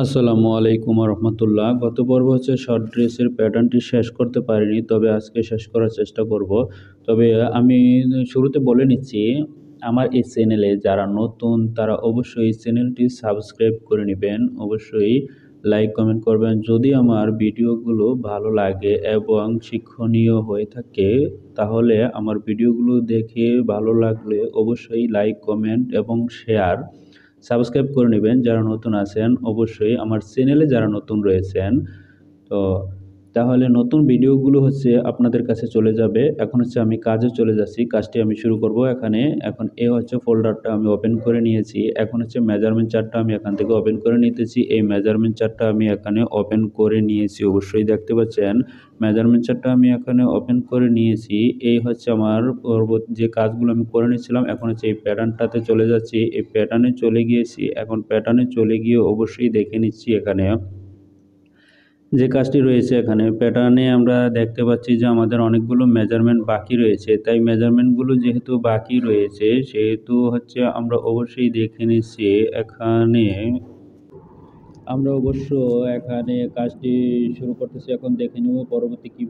আসসালামু আলাইকুম রহমতুল্লাহ। গত পর্ব হচ্ছে শর্ট ড্রেসের প্যাটার্নটি শেষ করতে পারিনি, তবে আজকে শেষ করার চেষ্টা করব। তবে আমি শুরুতে বলে নিচ্ছি, আমার এই চ্যানেলে যারা নতুন তারা অবশ্যই এই চ্যানেলটি সাবস্ক্রাইব করে নেবেন, অবশ্যই লাইক কমেন্ট করবেন। যদি আমার ভিডিওগুলো ভালো লাগে এবং শিক্ষণীয় হয়ে থাকে তাহলে আমার ভিডিওগুলো দেখে ভালো লাগলে অবশ্যই লাইক কমেন্ট এবং শেয়ার সাবস্ক্রাইব করে নেবেন। যারা নতুন আছেন অবশ্যই আমার চ্যানেলে যারা নতুন রয়েছেন, তো তাহলে নতুন ভিডিওগুলো হচ্ছে আপনাদের কাছে চলে যাবে। এখন হচ্ছে আমি কাজে চলে যাচ্ছি, কাজটি আমি শুরু করব এখানে। এখন এ হচ্ছে ফোল্ডারটা আমি ওপেন করে নিয়েছি। এখন হচ্ছে মেজারমেন্ট চার্টটা আমি এখান থেকে ওপেন করে নিতেছি। এই মেজারমেন্ট চার্টটা আমি এখানে ওপেন করে নিয়েছি, অবশ্যই দেখতে পাচ্ছেন। মেজারমেন্ট চার্টটা আমি এখানে ওপেন করে নিয়েছি। এই হচ্ছে আমার পরবর্তী যে কাজগুলো আমি করে নিয়েছিলাম। এখন হচ্ছে এই প্যাটার্নটাতে চলে যাচ্ছি, এই প্যাটার্নে চলে গিয়েছি। এখন প্যাটার্নে চলে গিয়ে অবশ্যই দেখে নিচ্ছি এখানে যে কাজটি রয়েছে। এখানে প্যাটার্নে আমরা দেখতে পাচ্ছি যে আমাদের অনেকগুলো মেজারমেন্ট বাকি রয়েছে, তাই মেজারমেন্টগুলো যেহেতু বাকি রয়েছে সেহেতু হচ্ছে আমরা অবশ্যই দেখে নিচ্ছি এখানে। আমরা অবশ্য এখানে কাজটি শুরু করতেছি। এখন দেখে নিব পরবর্তী কি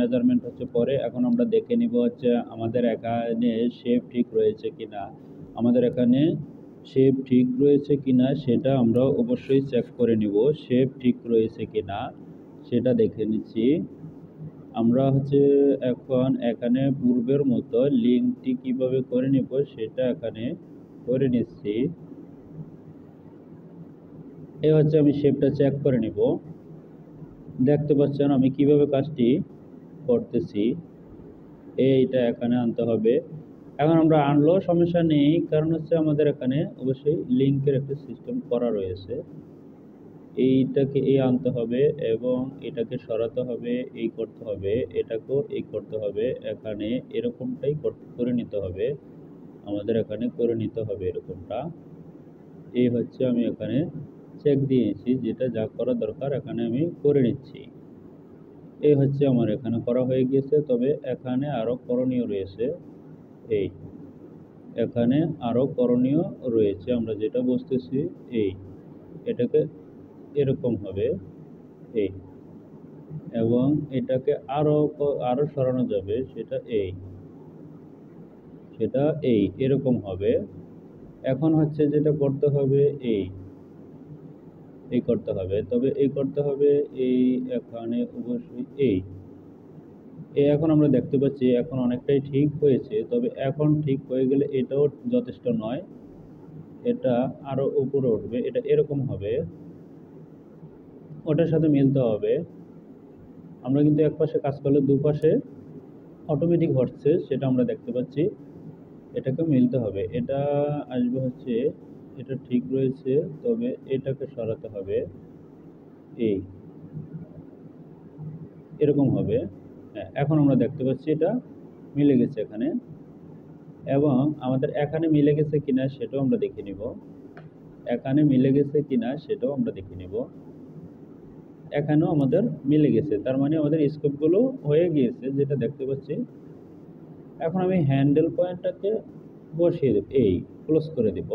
মেজারমেন্ট হচ্ছে পরে। এখন আমরা দেখে নিব হচ্ছে আমাদের এখানে শেপ ঠিক রয়েছে কিনা। আমাদের এখানে শেপ ঠিক রয়েছে কিনা সেটা আমরা অবশ্যই চেক করে নিব। শেপ ঠিক রয়েছে কিনা সেটা দেখে নিচ্ছি। আমরা হচ্ছে এখন এখানে পূর্বের মতো লিঙ্কটি কিভাবে করে নিব সেটা এখানে করে নিচ্ছি। এই হচ্ছে আমি শেপটা চেক করে নিব। দেখতে পাচ্ছেন আমি কিভাবে কাজটি করতেছি। এইটা এখানে আনতে হবে। এখন আমরা আনলেও সমস্যা নেই, কারণ হচ্ছে আমাদের এখানে অবশ্যই লিঙ্কের একটা সিস্টেম করা রয়েছে। এইটাকে এই আনতে হবে এবং এটাকে সরাতে হবে, এই করতে হবে, এটাকেও এই করতে হবে। এখানে এরকমটাই করে নিতে হবে, আমাদের এখানে করে নিতে হবে এরকমটা। এই হচ্ছে আমি এখানে চেক দিয়েছি, যেটা যা করা দরকার এখানে আমি করে নিচ্ছি। এই হচ্ছে আমার এখানে করা হয়ে গিয়েছে। তবে এখানে আরো করণীয় রয়েছে। এই এখানে আরো করণীয় রয়েছে, আমরা যেটা বুঝতেছি এই এটাকে এরকম হবে এই, এবং এটাকে আরো আরো সরানো যাবে, সেটা এই এরকম হবে। এখন হচ্ছে যেটা করতে হবে এই করতে হবে, তবে এই করতে হবে এই এখানে অবশ্যই এখন আমরা দেখতে পাচ্ছি এখন অনেকটাই ঠিক হয়েছে। তবে এখন ঠিক হয়ে গেলে এটাও যথেষ্ট নয়, এটা আরো উপরে উঠবে, এটা এরকম হবে, ওটার সাথে মিলতে হবে। আমরা কিন্তু এক পাশে কাজ করলে দুপাশে অটোমেটিক হচ্ছে, সেটা আমরা দেখতে পাচ্ছি। এটাকে মিলতে হবে, এটা আসবে হচ্ছে এটা ঠিক রয়েছে, তবে এটাকে সরাতে হবে এই এরকম হবে। হ্যাঁ, এখন আমরা দেখতে পাচ্ছি এটা মিলে গেছে এখানে, এবং আমাদের এখানে মিলে গেছে কিনা সেটাও আমরা দেখে নিব। এখানে মিলে গেছে কিনা সেটাও আমরা দেখে নিব। এখানেও আমাদের মিলে গেছে, তার মানে আমাদের স্কোপগুলো হয়ে গিয়েছে, যেটা দেখতে পাচ্ছি। এখন আমি হ্যান্ডেল পয়েন্টটাকে বসিয়ে দেব, এই ক্লোজ করে দেব।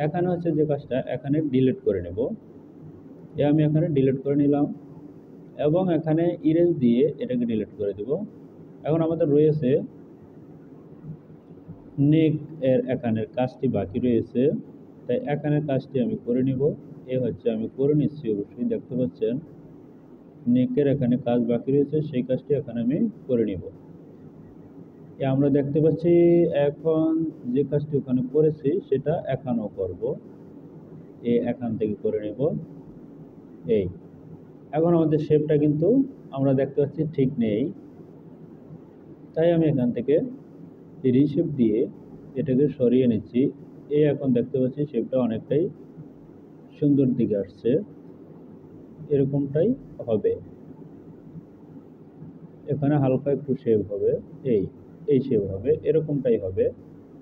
এখানে হচ্ছে যে কাজটা এখানে ডিলিট করে নেব, আমি এখানে ডিলিট করে নিলাম এবং এখানে ইরেজ দিয়ে এটাকে ডিলিট করে দেব। এখন আমাদের রয়েছে নেক এর এখানের কাজটি বাকি রয়েছে, তাই এখানের কাজটি আমি করে নিব। হচ্ছে আমি করে নিচ্ছি, অবশ্যই দেখতে পাচ্ছেন নেকের এখানে কাজ বাকি রয়েছে, সেই কাজটি এখানে আমি করে নিব। আমরা দেখতে পাচ্ছি এখন যে কাজটি ওখানে করেছি সেটা এখানেও করব, এখান থেকে করে নেব এই। এখন আমাদের শেপটা কিন্তু আমরা দেখতে পাচ্ছি ঠিক নেই, তাই আমি এখান থেকে রিশেপ দিয়ে এটাকে সরিয়ে নিচ্ছি। এখন দেখতে পাচ্ছি শেপটা অনেকটাই সুন্দর দিকে আসছে, এরকমটাই হবে। এখানে হালকা একটু শেপ হবে, এই শেপ হবে, এরকমটাই হবে,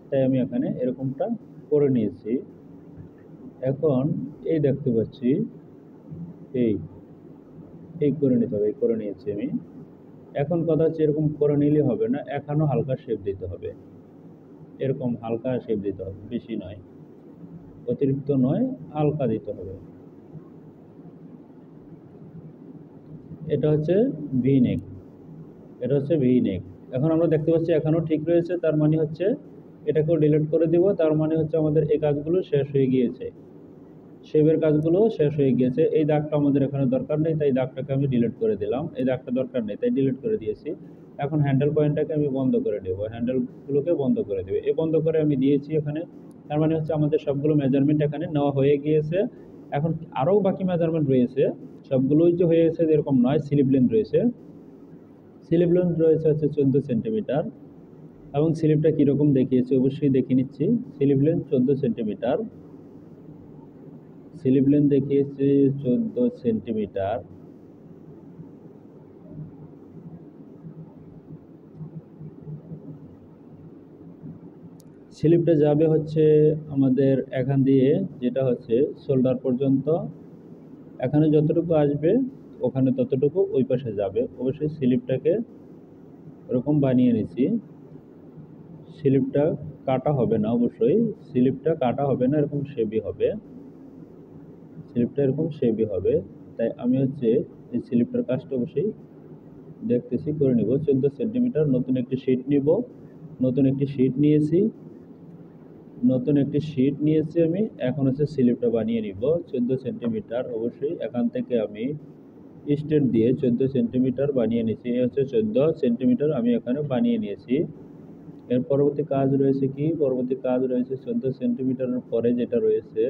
তাই আমি এখানে এরকমটা করে নিয়েছি। এখন এই দেখতে পাচ্ছি এই এই করে নিতে হবে, এই করে নিয়েছি আমি। এখন কথা হচ্ছে এরকম করে নিলে হবে না, এখানেও হালকা শেপ দিতে হবে, এরকম হালকা শেপ দিতে হবে, বেশি নয়, অতিরিক্ত নয়, হালকা দিতে হবে। এটা হচ্ছে ভি নেক, এটা হচ্ছে ভি নেক। এখন আমরা দেখতে পাচ্ছি এখানেও ঠিক রয়েছে, তার মানে হচ্ছে এটাকেও ডিলিট করে দিব, তার মানে হচ্ছে আমাদের এই কাজগুলো শেষ হয়ে গিয়েছে, শেপের কাজগুলো শেষ হয়ে গিয়েছে। এই দাগটা আমাদের এখানে দরকার নেই, তাই দাগটাকে আমি ডিলিট করে দিলাম। এই দাগটা দরকার নেই তাই ডিলিট করে দিয়েছি। এখন হ্যান্ডেল পয়েন্টটাকে আমি বন্ধ করে দেবো, হ্যান্ডেলগুলোকে বন্ধ করে দেবে, এই বন্ধ করে আমি দিয়েছি এখানে। তার মানে হচ্ছে আমাদের সবগুলো মেজারমেন্ট এখানে নেওয়া হয়ে গিয়েছে। এখন আরও বাকি মেজারমেন্ট রয়েছে, সবগুলোই যে হয়ে গেছে এরকম নয়। স্লিপ লেন্থ রয়েছে, স্লিপ লেন্থ রয়েছে হচ্ছে 14 সেন্টিমিটার, এবং স্লিপটা কীরকম দেখিয়েছে অবশ্যই দেখে নিচ্ছি। Slip length 14 centimetre, slip length দেখিয়েছে 14 সেন্টিমিটার। স্লিপটা যাবে হচ্ছে আমাদের এখান দিয়ে, যেটা হচ্ছে শোল্ডার পর্যন্ত, এখানে যতটুকু আসবে ওখানে ততটুকু ওই পাশে যাবে। অবশ্যই স্লিপটাকে এরকম বানিয়ে নিছি। স্লিপটা কাটা হবে না, অবশ্যই স্লিপটা কাটা হবে না, এরকম শেপই হবে, স্লিপটা এরকম শেপই হবে। তাই আমি হচ্ছে এই স্লিপটার কাজটা অবশ্যই দেখতেছি, করে নিব। 14 সেন্টিমিটার, নতুন একটি শিট নিব, নতুন একটি শিট নিয়েছি, নতুন একটি শিট নিয়েছি আমি। এখন হচ্ছে স্লিপটা বানিয়ে নিব 14 সেন্টিমিটার। অবশ্যই এখান থেকে আমি স্টেট দিয়ে 14 সেন্টিমিটার বানিয়ে নিয়েছি। এই হচ্ছে 14 সেন্টিমিটার আমি এখানে বানিয়ে নিয়েছি। এর পরবর্তী কাজ রয়েছে কি? পরবর্তী কাজ রয়েছে 14 সেন্টিমিটারের পরে যেটা রয়েছে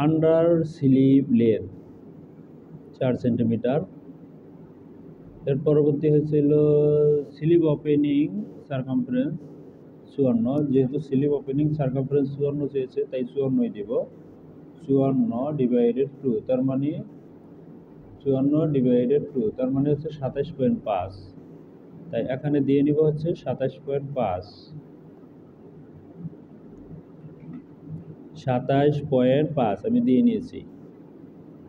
আন্ডার স্লিপ লেন্থ 4 সেন্টিমিটার। এর পরবর্তী হয়েছিল স্লিপ ওপেনিং সারকামফারেন্স 54, যেহেতু স্লিপ ওপেনিং সারকামফারেন্স 54 চেয়েছে তাই 54ই দেব। 54/2, তার মানে 54/2, তার মানে হচ্ছে 27.5, তাই এখানে দিয়ে নিব হচ্ছে 27.5, 27.5 আমি দিয়ে নিয়েছি।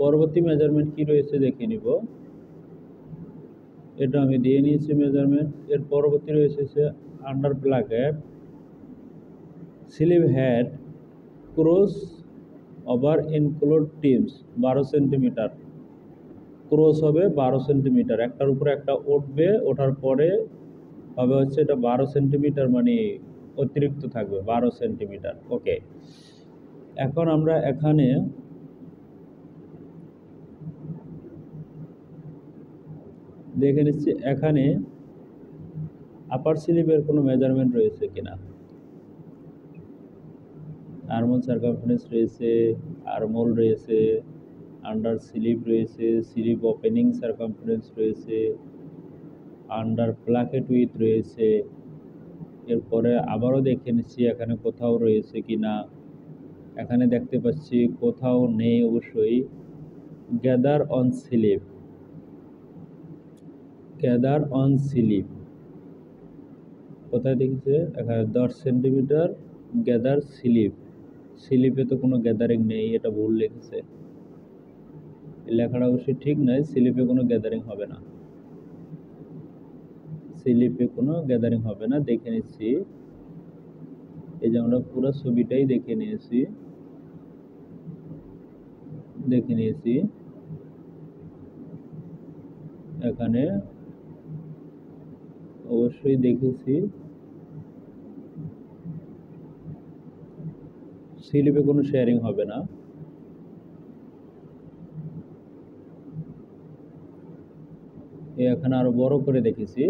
পরবর্তী মেজারমেন্ট কি রয়েছে দেখে নিব, এটা আমি দিয়ে নিয়েছি মেজারমেন্ট। এর পরবর্তী রয়েছে under placket sleeve head cross over include teams 12 centimetres, cross হবে 12 সেন্টিমিটার, একটার উপরে একটা উঠবে, ওঠার পরে হবে হচ্ছে এটা 12 সেন্টিমিটার, মানে অতিরিক্ত থাকবে 12 সেন্টিমিটার। ওকে, এখন আমরা এখানে দেখে নিচ্ছি এখানে আপার স্লিভের কোনো মেজারমেন্ট রয়েছে কিনা। আর্মহোল সারকামফারেন্স রয়েছে, আর্মহোল রয়েছে, আন্ডার স্লিভ রয়েছে, স্লিভ ওপেনিং সারকামফারেন্স রয়েছে, আন্ডার প্লাকেট উইথ রয়েছে। এরপরে আবারও দেখে নিচ্ছি এখানে কোথাও রয়েছে কিনা। এখানে দেখতে পাচ্ছি কোথাও নেই অবশ্যই। Gather on sleeve, gather on sleeve কোথায় দেখেছে? এখানে 10 সেন্টিমিটার গ্যাদার স্লিভ, স্লিপে তো কোনো গ্যাদারিং নেই, এটা ভুল লিখেছে। লেখাটা অবশ্যই ঠিক নয়, স্লিপে কোনো গ্যাদারিং হবে না, স্লিপে কোনো গ্যাদারিং হবে না। দেখে নিচ্ছি, এই যে আমরা পুরো ছবিটাই দেখে নিয়েছি, দেখে নিয়েছি। এখানে অবশ্যই দেখেছি স্লিপে কোনো শেয়ারিং হবে না। এখানে আরো বড় করে দেখেছি,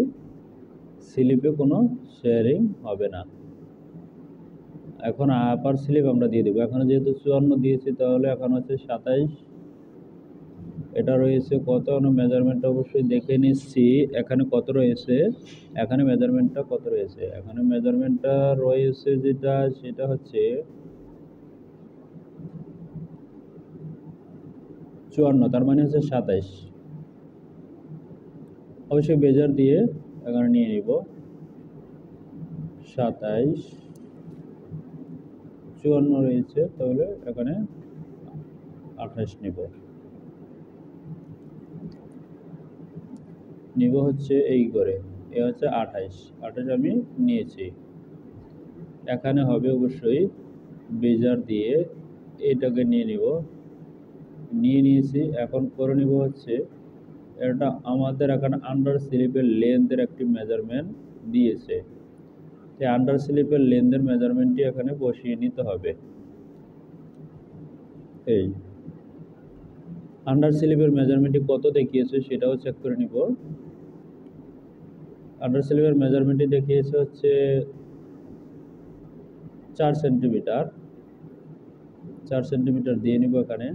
স্লিপে কোনো শেয়ারিং হবে না। এখন আপার স্লিপ আমরা দিয়ে দেবো। এখানে যেহেতু 54 দিয়েছি তাহলে এখন হচ্ছে 27, এটা রয়েছে কত? মেজারমেন্টটা অবশ্যই দেখে নিচ্ছি এখানে কত রয়েছে, এখানে মেজারমেন্টটা কত রয়েছে। এখানে মেজারমেন্টটা রয়েছে যেটা, সেটা হচ্ছে 54, তার মানে হচ্ছে 27। অবশ্যই বেজার দিয়ে এখানে নিয়ে নিব 27, 54 রয়েছে, তাহলে এখানে 28 নিব হচ্ছে এই করে। এ হচ্ছে 28 আমি নিয়েছি। এখানে হবে অবশ্যই বেজার দিয়ে এটাকে নিয়ে নিয়েছি। এখন করে নিব হচ্ছে এটা আমাদের এখানে আন্ডার স্লিপের লেন্থের একটি মেজারমেন্ট দিয়েছে। এই আন্ডার স্লিপের লেন্থের মেজারমেন্টটি এখানে বসিয়ে নিতে হবে। এই আন্ডার স্লিপের মেজারমেন্টটি কত দেখিয়েছে সেটাও চেক করে নিব। আন্ডার স্লিপের মেজারমেন্টটি দেখিয়েছে হচ্ছে 4 সেন্টিমিটার। 4 সেন্টিমিটার দিয়ে নিব এখানে।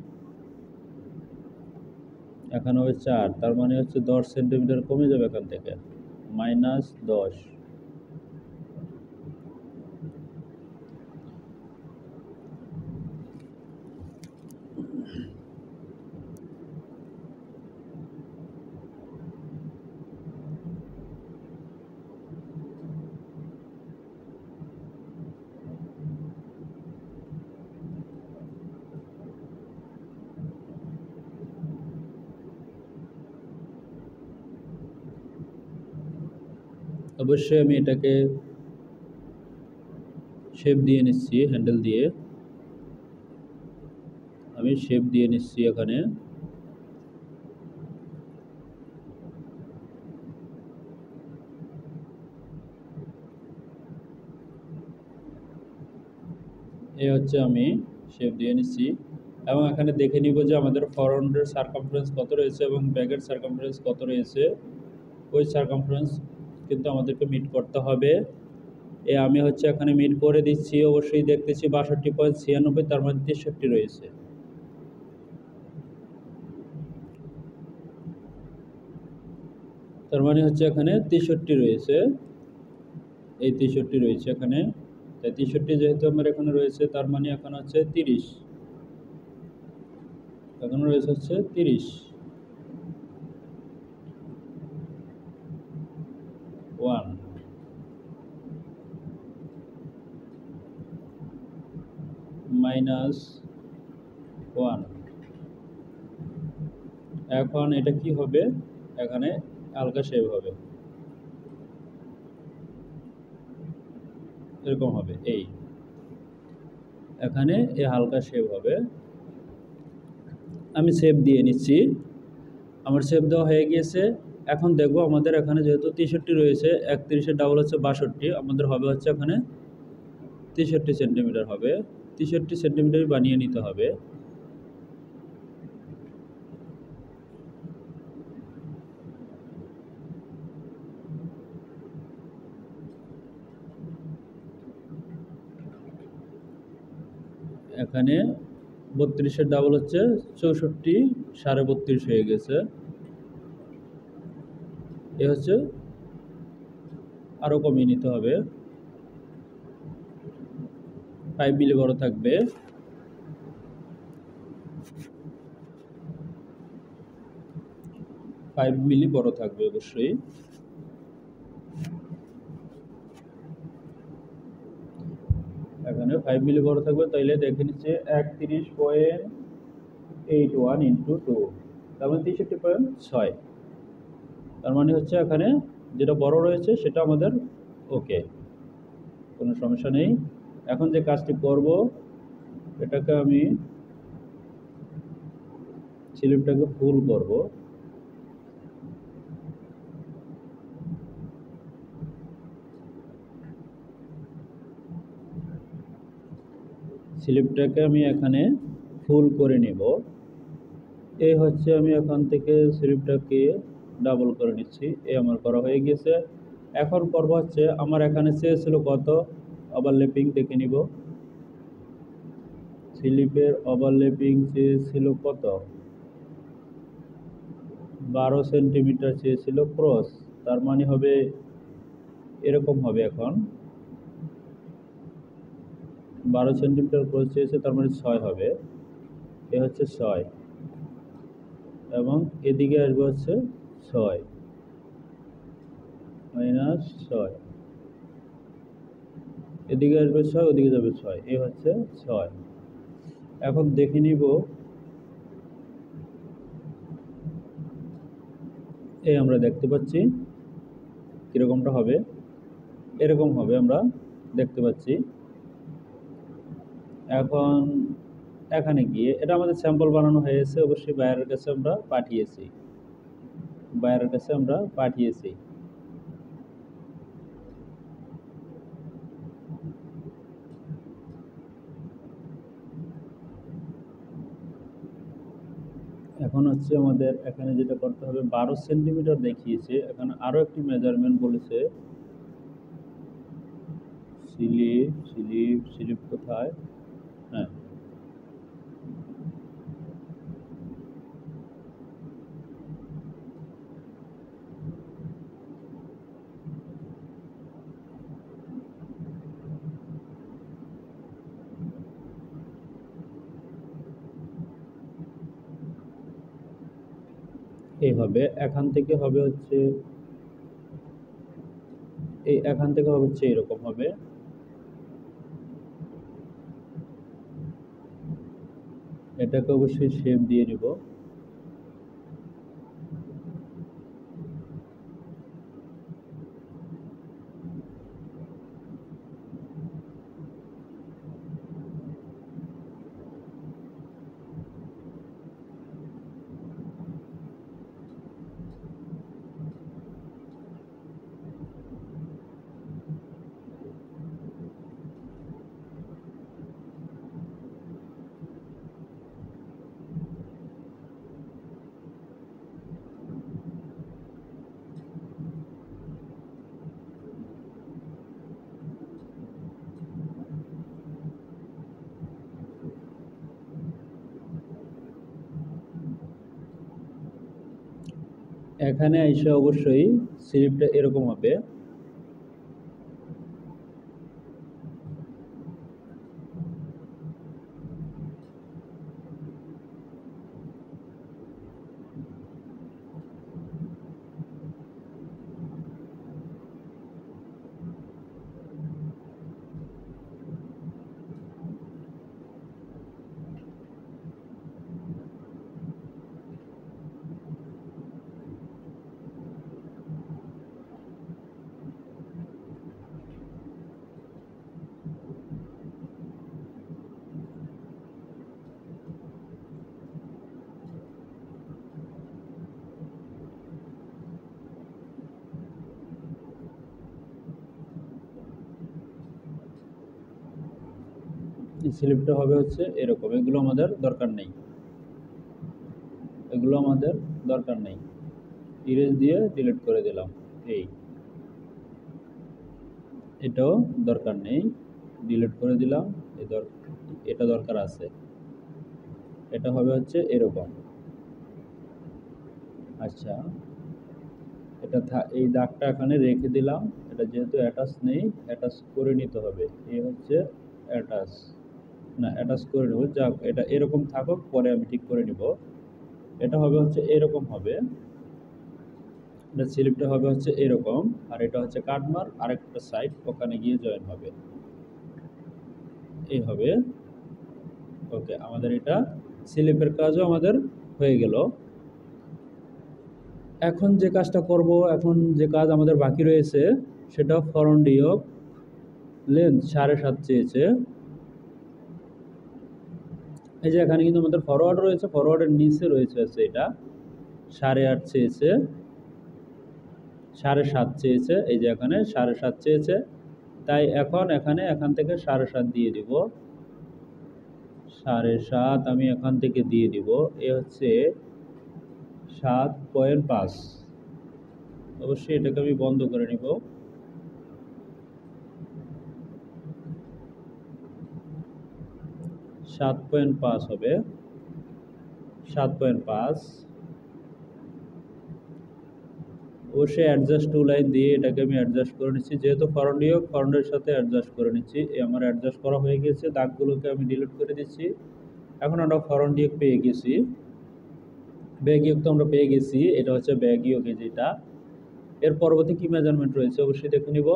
এখানে হবে 4, তার মানে হচ্ছে 10 সেন্টিমিটার কমে যাবে এখান থেকে, -10। অবশ্যই আমি এটাকে শেপ দিয়ে নিচ্ছি, হ্যান্ডেল দিয়ে আমি শেপ দিয়ে নিচ্ছি এখানে। এই হচ্ছে আমি শেপ দিয়ে নিচ্ছি এবং এখানে দেখে নিব যে আমাদের ফরওয়ার্ডের সারকামফারেন্স কত রয়েছে এবং ব্যাকের সারকামফারেন্স কত রয়েছে। ওই সারকামফারেন্স কিন্তু আমাদেরকে মিট করতে হবে। আমি হচ্ছে এখানে মিট করে দিচ্ছি। অবশ্যই দেখতেছি 62.96, তার মানে 63 রয়েছে। তার মানে হচ্ছে এখানে 63 রয়েছে। এই 63 রয়েছে এখানে। তাই 63 যেহেতু আমার এখানে রয়েছে, তার মানে এখন হচ্ছে 30, এখন রয়েছে হচ্ছে 30। 1 -1। এখন এটা কি হবে, এখানে হালকা শেপ হবে, এরকম হবে। এই এখানে এই হালকা শেপ হবে। আমি শেপ দিয়ে নিচ্ছি, আমার শেপ দেওয়া হয়ে গিয়েছে। এখন দেখবো আমাদের এখানে যেহেতু 63 রয়েছে, 31-এর ডাবল হচ্ছে 62, আমাদের হবে হচ্ছে এখানে 63 সেন্টিমিটার হবে। 63 সেন্টিমিটারই বানিয়ে নিতে হবে। এখানে 32-এর ডাবল হচ্ছে 64, 32.5 হয়ে গেছে। এ হচ্ছে আরও কমিয়ে নিতে হবে, 5 মিলি বড় থাকবে। অবশ্যই। এখানে 5 মিলি বড় থাকবে, তাইলে দেখে নিচ্ছে 31.81 ইন্টু 2, তার মানে 63.6। তার মানে হচ্ছে এখানে যেটা বড় রয়েছে সেটা আমাদের ওকে, কোনো সমস্যা নেই। এখন যে কাজটি করব, এটাকে আমি স্লিপটাকে ফুল করব। স্লিপটাকে আমি এখানে ফুল করে নেব। এই হচ্ছে আমি এখান থেকে স্লিপটাকে ডাবল করে নিচ্ছি। আমার করা হয়ে গেছে। এখন করব হচ্ছে, আমার এখানে চেয়েছিল কত ওভারল্যাপিং, দেখে নিব। স্লিপের ওভারল্যাপিং চেয়েছিল কত, 12 সেন্টিমিটার চেয়েছিল ক্রস, তার মানে হবে এরকম হবে। এখন 12 সেন্টিমিটার ক্রস চেয়েছে, তার মানে 6 হবে। এ হচ্ছে 6 এবং এদিকে আসবে হচ্ছে 6 -6, এদিকে আসবে 6, ওদিকে যাবে 6, এ হচ্ছে 6। এখন দেখে নিব, এই আমরা দেখতে পাচ্ছি কীরকমটা হবে, এরকম হবে আমরা দেখতে পাচ্ছি। এখন এখানে গিয়ে এটা আমাদের স্যাম্পল বানানো হয়েছে, অবশ্যই বাইরের কাছে আমরা পাঠিয়েছি। বায়ারের কাছে আমরা পাঠিয়েছি। এখন হচ্ছে আমাদের এখানে যেটা করতে হবে, 12 সেন্টিমিটার দেখিয়েছে, এখানে আরো একটি মেজারমেন্ট বলেছে। স্লিপ স্লিপ স্লিপ কোথায়? হ্যাঁ, এই হবে, এখান থেকে হবে হচ্ছে এখান থেকে হবে হচ্ছে এরকম হবে। এটাকে অবশ্যই শেপ দিয়ে নিব। এখানে এসে অবশ্যই স্লিপটা এরকম হবে। স্লিপটা হবে হচ্ছে এরকম। এগুলো আমাদের দরকার নেই, এগুলো আমাদের দরকার নেই। ইরেজ দিয়ে ডিলিট করে দিলাম। এটাও দরকার নেই, ডিলিট করে দিলাম। এটা দরকার আছে। এটা হবে হচ্ছে এরকম। আচ্ছা, এই দাগটা এখানে রেখে দিলাম। এটা যেহেতু অ্যাটাচ নেই, অ্যাটাচ করে নিতে হবে। এই হচ্ছে অ্যাটাচ, না অ্যাটাচ করে নেব। যাক, এটা এরকম থাকুক, পরে আমি ঠিক করে নিব। এটা হবে হচ্ছে এরকম হবে। এটা স্লিপটা হবে হচ্ছে এরকম, আর এটা হচ্ছে কাটমার আরেকটা সাইড, ওখানে গিয়ে জয়েন হবে। এই হবে। ওকে, আমাদের এটা স্লিপের কাজও আমাদের হয়ে গেল। এখন যে কাজটা করব, এখন যে কাজ আমাদের বাকি রয়েছে, সেটা ফরন্ট ডিওপ লেন্থ 7.5 চেয়েছে। এই যে এখানে কিন্তু আমাদের ফরওয়ার্ড রয়েছে, ফরওয়ার্ডের নিচে রয়েছে হচ্ছে এটা 8.5 চেয়েছে, 7.5 চেয়েছে। এই যে এখানে 7.5 চেয়েছে, তাই এখান থেকে 7.5 দিয়ে দিব। 7.5 আমি এখান থেকে দিয়ে দিব। এ হচ্ছে 7.5। অবশ্যই এটাকে আমি বন্ধ করে নিব। 7.5 হবে, 7.5। অবশ্যই অ্যাডজাস্ট টু লাইন দিয়ে এটাকে আমি অ্যাডজাস্ট করে নিচ্ছি। যেহেতু ফরন্টের সাথে অ্যাডজাস্ট করে নিচ্ছি। আমার অ্যাডজাস্ট করা হয়ে গেছে। দাগগুলোকে আমি ডিলিট করে দিচ্ছি। এখন আমরা ফরন্ট ডিওক পেয়ে গেছি। ব্যাক ইয়োগ তো আমরা পেয়ে গেছি। এটা হচ্ছে ব্যাক ইয়োগে যেটা। এর পরবর্তী কি মেজারমেন্ট রয়েছে অবশ্যই দেখে নিব।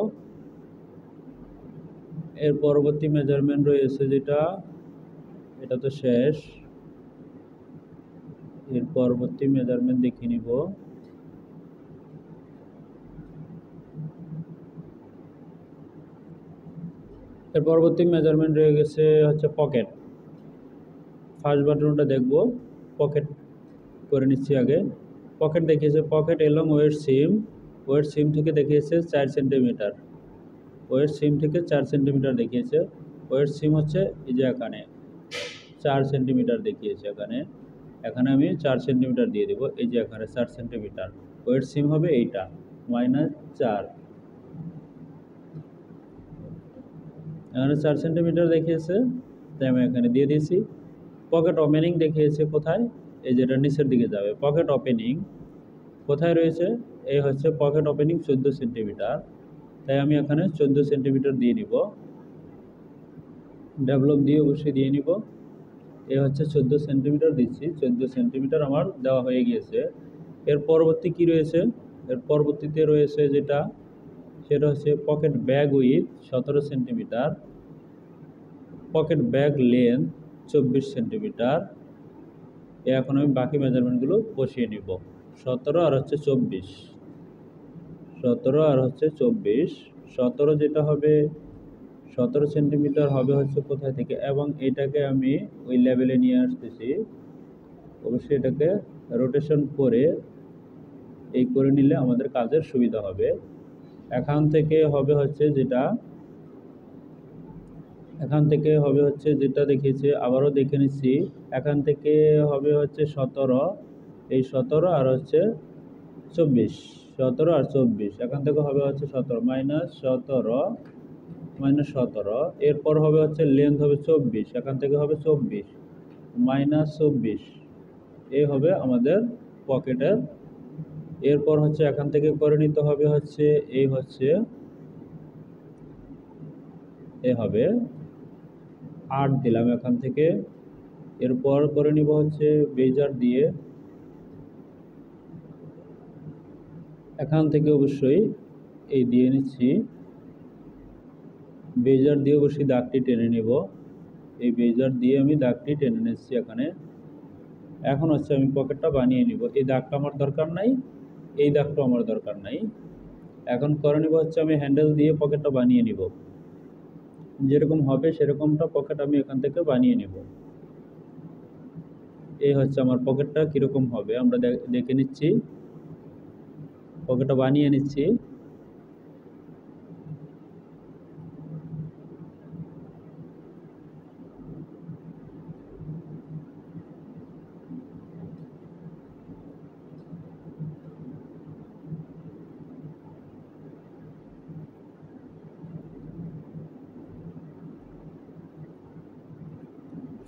এর পরবর্তী মেজারমেন্ট রয়েছে যেটা, এটা তো শেষ। এর পরবর্তী মেজারমেন্ট দেখে নিব। এর পরবর্তী মেজারমেন্ট রয়ে গেছে হচ্ছে পকেট। ফার্স্ট বাটনটা দেখব, পকেট করে নিচ্ছি আগে। পকেট দেখিয়েছে, পকেট এবং ওয়েট সিম থেকে দেখিয়েছে 4 সেন্টিমিটার, ওয়েট সিম থেকে 4 সেন্টিমিটার দেখিয়েছে। ওয়েট সিম হচ্ছে এই যে এখানে 4 সেন্টিমিটার দেখিয়েছে, এখানে এখানে আমি 4 সেন্টিমিটার দিয়ে দেবো, এই যে এখানে 4 সেন্টিমিটার। ওয়েট সিম হবে এইটা -4, এখানে 4 সেন্টিমিটার দেখিয়েছে, তাই আমি এখানে দিয়ে দিয়েছি। পকেট ওপেনিং দেখিয়েছে কোথায়, এই যেটা নিচের দিকে যাবে। পকেট ওপেনিং কোথায় রয়েছে, এই হচ্ছে পকেট ওপেনিং 14 সেন্টিমিটার, তাই আমি এখানে 14 সেন্টিমিটার দিয়ে নিব, ডেভেলপ দিয়ে অবশ্যই দিয়ে নিব। এ হচ্ছে 14 সেন্টিমিটার দিচ্ছি, 14 সেন্টিমিটার আমার দেওয়া হয়ে গিয়েছে। এর পরবর্তী কি রয়েছে, এর পরবর্তীতে রয়েছে যেটা, সেটা হচ্ছে pocket bag with 17 centimetre, pocket bag length 24 centimetre. এখন আমি বাকি মেজারমেন্টগুলো বসিয়ে নিব। 17 আর হচ্ছে 24, 17 আর হচ্ছে 24, 17 যেটা হবে 17 সেন্টিমিটার হবে হচ্ছে কোথায় থেকে, এবং এটাকে আমি ওই লেভেলে নিয়ে আসতেছি। অবশ্যই এটাকে রোটেশন করে এই করে নিলে আমাদের কাজের সুবিধা হবে। এখান থেকে হবে হচ্ছে যেটা, এখান থেকে হবে হচ্ছে যেটা দেখিয়েছি, আবারও দেখে নিচ্ছি। এখান থেকে হবে হচ্ছে 17, এই 17 আর হচ্ছে 24, 17 আর 24, এখান থেকে হবে হচ্ছে 17 -17, এরপর হবে হচ্ছে লেন্থ হবে 24, এখান থেকে হবে 24 -24, এই হবে আমাদের পকেটের। এরপর হচ্ছে এখান থেকে করে নিতে হবে হচ্ছে এই হচ্ছে এ হবে 8 দিলাম এখান থেকে। এরপর করে নিব হচ্ছে বেজার দিয়ে, এখান থেকে অবশ্যই এই দিয়ে নিচ্ছি, বেজার দিয়ে অবশ্যই দাগটি টেনে নিব। এই বেজার দিয়ে আমি দাগটি টেনে নিচ্ছি এখানে। এখন হচ্ছে আমি পকেটটা বানিয়ে নিব। এই দাগটা আমার দরকার নাই, এই দাগটা আমার দরকার নাই। এখন করে নিব হচ্ছে আমি হ্যান্ডেল দিয়ে পকেটটা বানিয়ে নিব, যেরকম হবে সেরকমটা পকেট আমি এখান থেকে বানিয়ে নিব। এই হচ্ছে আমার পকেটটা কীরকম হবে আমরা দেখে নিচ্ছি, পকেটটা বানিয়ে নিচ্ছি।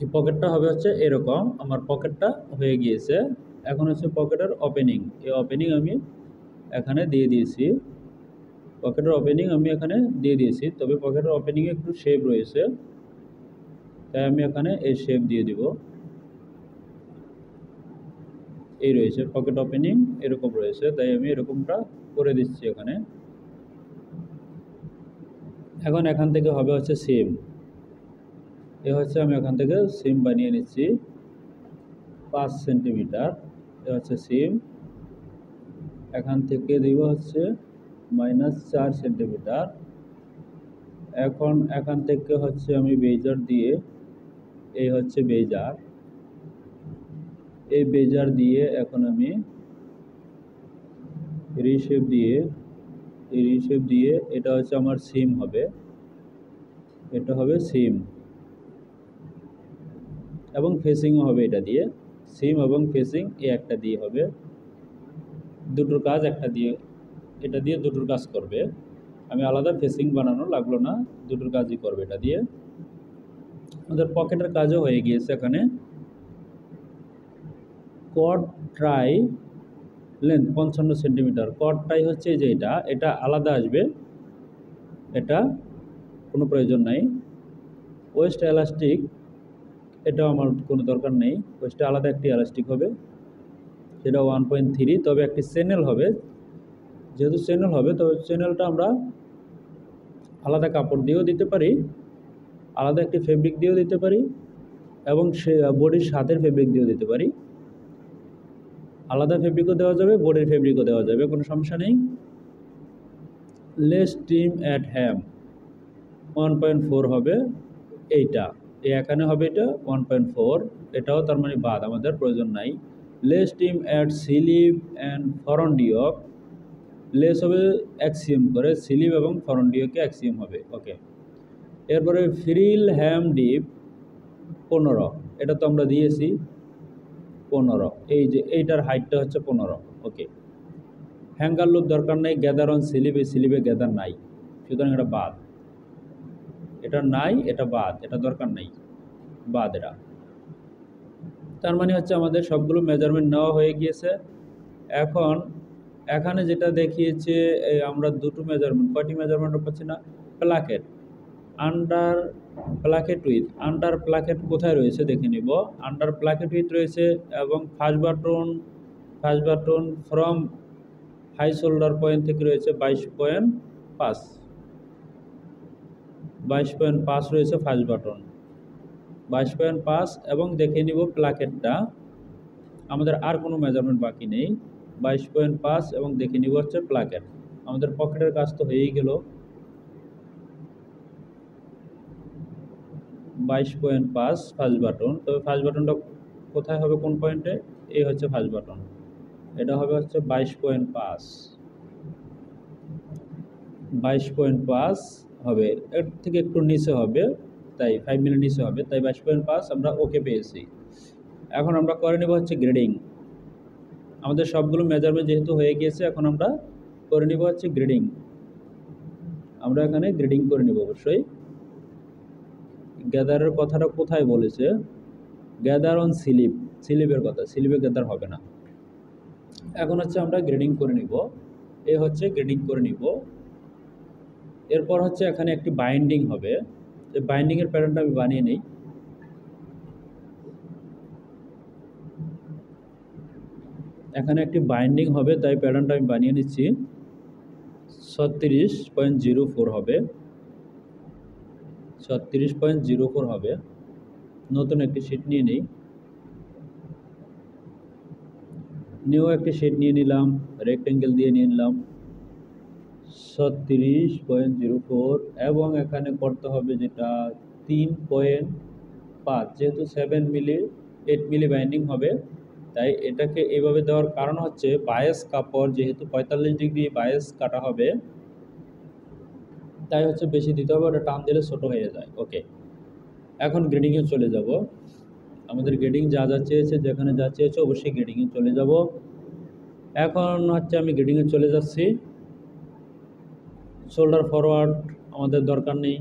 এই পকেটটা হবে হচ্ছে এরকম, আমার পকেটটা হয়ে গিয়েছে। এখন হচ্ছে পকেটের ওপেনিং, এই ওপেনিং আমি এখানে দিয়ে দিয়েছি, পকেটের ওপেনিং আমি এখানে দিয়ে দিয়েছি। তবে পকেটের ওপেনিংয়ে একটু শেপ রয়েছে, তাই আমি এখানে এই শেপ দিয়ে দিব। এই রয়েছে পকেট ওপেনিং, এরকম রয়েছে, তাই আমি এরকমটা করে দিচ্ছি এখানে। এখন এখান থেকে হবে হচ্ছে সিম, এ হচ্ছে আমি এখান থেকে সিম বানিয়ে নিচ্ছি 5 সেন্টিমিটার, এ হচ্ছে সিম। এখান থেকে দিব হচ্ছে -4 সেন্টিমিটার। এখন এখান থেকে হচ্ছে আমি বেজার দিয়ে, এই হচ্ছে বেজার, এই বেজার দিয়ে এখন আমি রিশেপ দিয়ে, এই রিশেপ দিয়ে এটা হচ্ছে আমার সিম হবে, এটা হবে সিম, এবং ফেসিংও হবে এটা দিয়ে। সিম এবং ফেসিং এই একটা দিয়ে হবে, দুটোর কাজ একটা দিয়ে, এটা দিয়ে দুটোর কাজ করবে। আমি আলাদা ফেসিং বানানো লাগলো না, দুটোর কাজই করবে এটা দিয়ে। আমাদের পকেটের কাজও হয়ে গিয়েছে। এখানে কট ট্রাই লেন্থ 55 সেন্টিমিটার, কট ট্রাই হচ্ছে যে এটা আলাদা আসবে, এটা কোনো প্রয়োজন নাই। ওয়েস্ট এলাস্টিক, এটাও আমার কোনো দরকার নেই, ওয়েস্টে আলাদা একটি এলাস্টিক হবে, সেটা 1.3, তবে একটি চ্যানেল হবে। যেহেতু চ্যানেল হবে, তবে চ্যানেলটা আমরা আলাদা কাপড় দিয়েও দিতে পারি, আলাদা একটি ফেব্রিক দিয়েও দিতে পারি, এবং সে বডির সাথের ফেব্রিক দিয়েও দিতে পারি। আলাদা ফেব্রিকও দেওয়া যাবে, বডির ফেব্রিকও দেওয়া যাবে, কোনো সমস্যা নেই। লেস ট্রিম অ্যাট হ্যাম 1.4 হবে এইটা, এখানে হবে এটা 1.4, এটাও তার মানে বাদ, আমাদের প্রয়োজন নাই। Less team at slip and ফরন্ডিওক, লেস হবে অ্যাক্সিয়াম করে, সিলিপ এবং ফরন্ডিওকে অ্যাক্সিয়াম হবে। ওকে, এরপরে ফ্রিল হ্যাম ডিপ 15, এটা তো আমরা দিয়েছি 15, এই যে এইটার হাইটটা হচ্ছে 15। ওকে, হ্যাঙ্গার লুপ দরকার নেই, গ্যাদার অন স্লিপ, এই স্লিপে গ্যাদার নাই, সুতরাং এটা বাদ, এটা নাই, এটা বাদ, এটা দরকার নেই, বাদ এটা। তার মানে হচ্ছে আমাদের সবগুলো মেজারমেন্ট নেওয়া হয়ে গিয়েছে। এখন এখানে যেটা দেখিয়েছে আমরা দুটো মেজারমেন্ট, কয়টি মেজারমেন্ট পাচ্ছি না, placket, under placket with, under placket কোথায় রয়েছে দেখে নিব, আন্ডার প্লাকেট উইথ রয়েছে এবং first button from high shoulder point থেকে রয়েছে 22.5, 22.5 রয়েছে ফার্স্ট বাটন, 22.5, এবং দেখে নিব প্লাকেটটা, আমাদের আর কোনো মেজারমেন্ট বাকি নেই, 22.5, এবং দেখে নিব হচ্ছে প্লাকেট। আমাদের পকেটের কাজ তো হয়েই গেল, 22.5 ফার্স্ট বাটন। তবে ফার্স্ট বাটনটা কোথায় হবে, কোন পয়েন্টে, এই হচ্ছে ফার্স্ট বাটন, এটা হবে হচ্ছে 22.5 হবে, এর থেকে একটু নিচে হবে, তাই 5 মিলি নিচে হবে, তাই 22.5 আমরা ওকে পেয়েছি। এখন আমরা করে নেব হচ্ছে গ্রেডিং, আমাদের সবগুলো মেজারমেন্ট যেহেতু হয়ে গিয়েছে, এখন আমরা করে নেব হচ্ছে গ্রেডিং, আমরা এখানে গ্রেডিং করে নেব। অবশ্যই গ্যাদারের কথাটা কোথায় বলেছে, গ্যাদার অন স্লিপ, স্লিপের কথা, স্লিপে গ্যাদার হবে না। এখন হচ্ছে আমরা গ্রেডিং করে নিব, এ হচ্ছে গ্রেডিং করে নিব। এরপর হচ্ছে এখানে একটি বাইন্ডিং হবে, এই বাইন্ডিংয়ের প্যাটার্নটা আমি বানিয়ে নিই। এখানে একটি বাইন্ডিং হবে, তাই প্যাটার্নটা আমি বানিয়ে নিচ্ছি। 36.04 হবে, 36.04 হবে। নতুন একটি শিট নিয়ে নিই, নিউ একটি শিট নিয়ে নিলাম, রেক্টেঙ্গেল দিয়ে নিয়ে নিলাম 36.04, এবং এখানে করতে হবে যেটা 3.5, যেহেতু 7 মিলি 8 মিলি বাইন্ডিং হবে, তাই এটাকে এইভাবে দেওয়ার কারণ হচ্ছে বায়াস কাপড় যেহেতু 45 ডিগ্রি বায়াস কাটা হবে, তাই হচ্ছে বেশি দিতে হবে, ওটা টান দিলে ছোটো হয়ে যায়। ওকে, এখন গ্রেডিংয়ে চলে যাব, আমাদের গ্রেডিং যা যা চেয়েছে, যেখানে যা চেয়েছে অবশ্যই গ্রেডিংয়ে চলে যাব। এখন হচ্ছে আমি গ্রেডিংয়ে চলে যাচ্ছি। শোল্ডার ফরওয়ার্ড আমাদের দরকার নেই,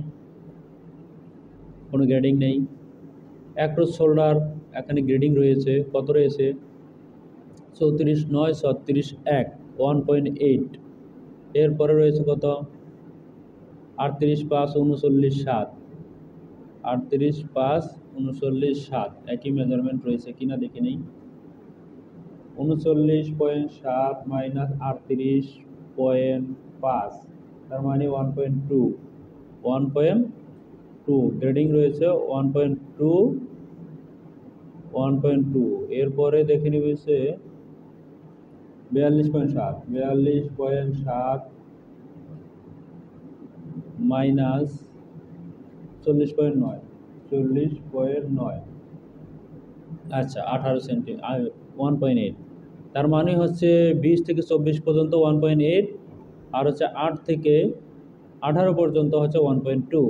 কোনো গ্রেডিং নেই। অ্যাক্রস শোল্ডার এখানে গ্রেডিং রয়েছে, কত রয়েছে, 34.9, 36.1, 1.8। এরপরে রয়েছে কত, 38.5, 39.7, 38.5, 39.7, একই মেজারমেন্ট রয়েছে কিনা দেখে নেই। 39.7 মাইনাস 38.5, তার মানে 1.2, 1.2 গ্রেডিং রয়েছে 1.2, 1.2। এরপরে দেখে নিব হচ্ছে 42.7, 42.7 মাইনাস 40.9, 40.9, আচ্ছা 18 সেন্টি, 1.8, তার মানে হচ্ছে 20 থেকে 24 পর্যন্ত 1.8, আর হচ্ছে 8 থেকে 18 পর্যন্ত হচ্ছে 1.2,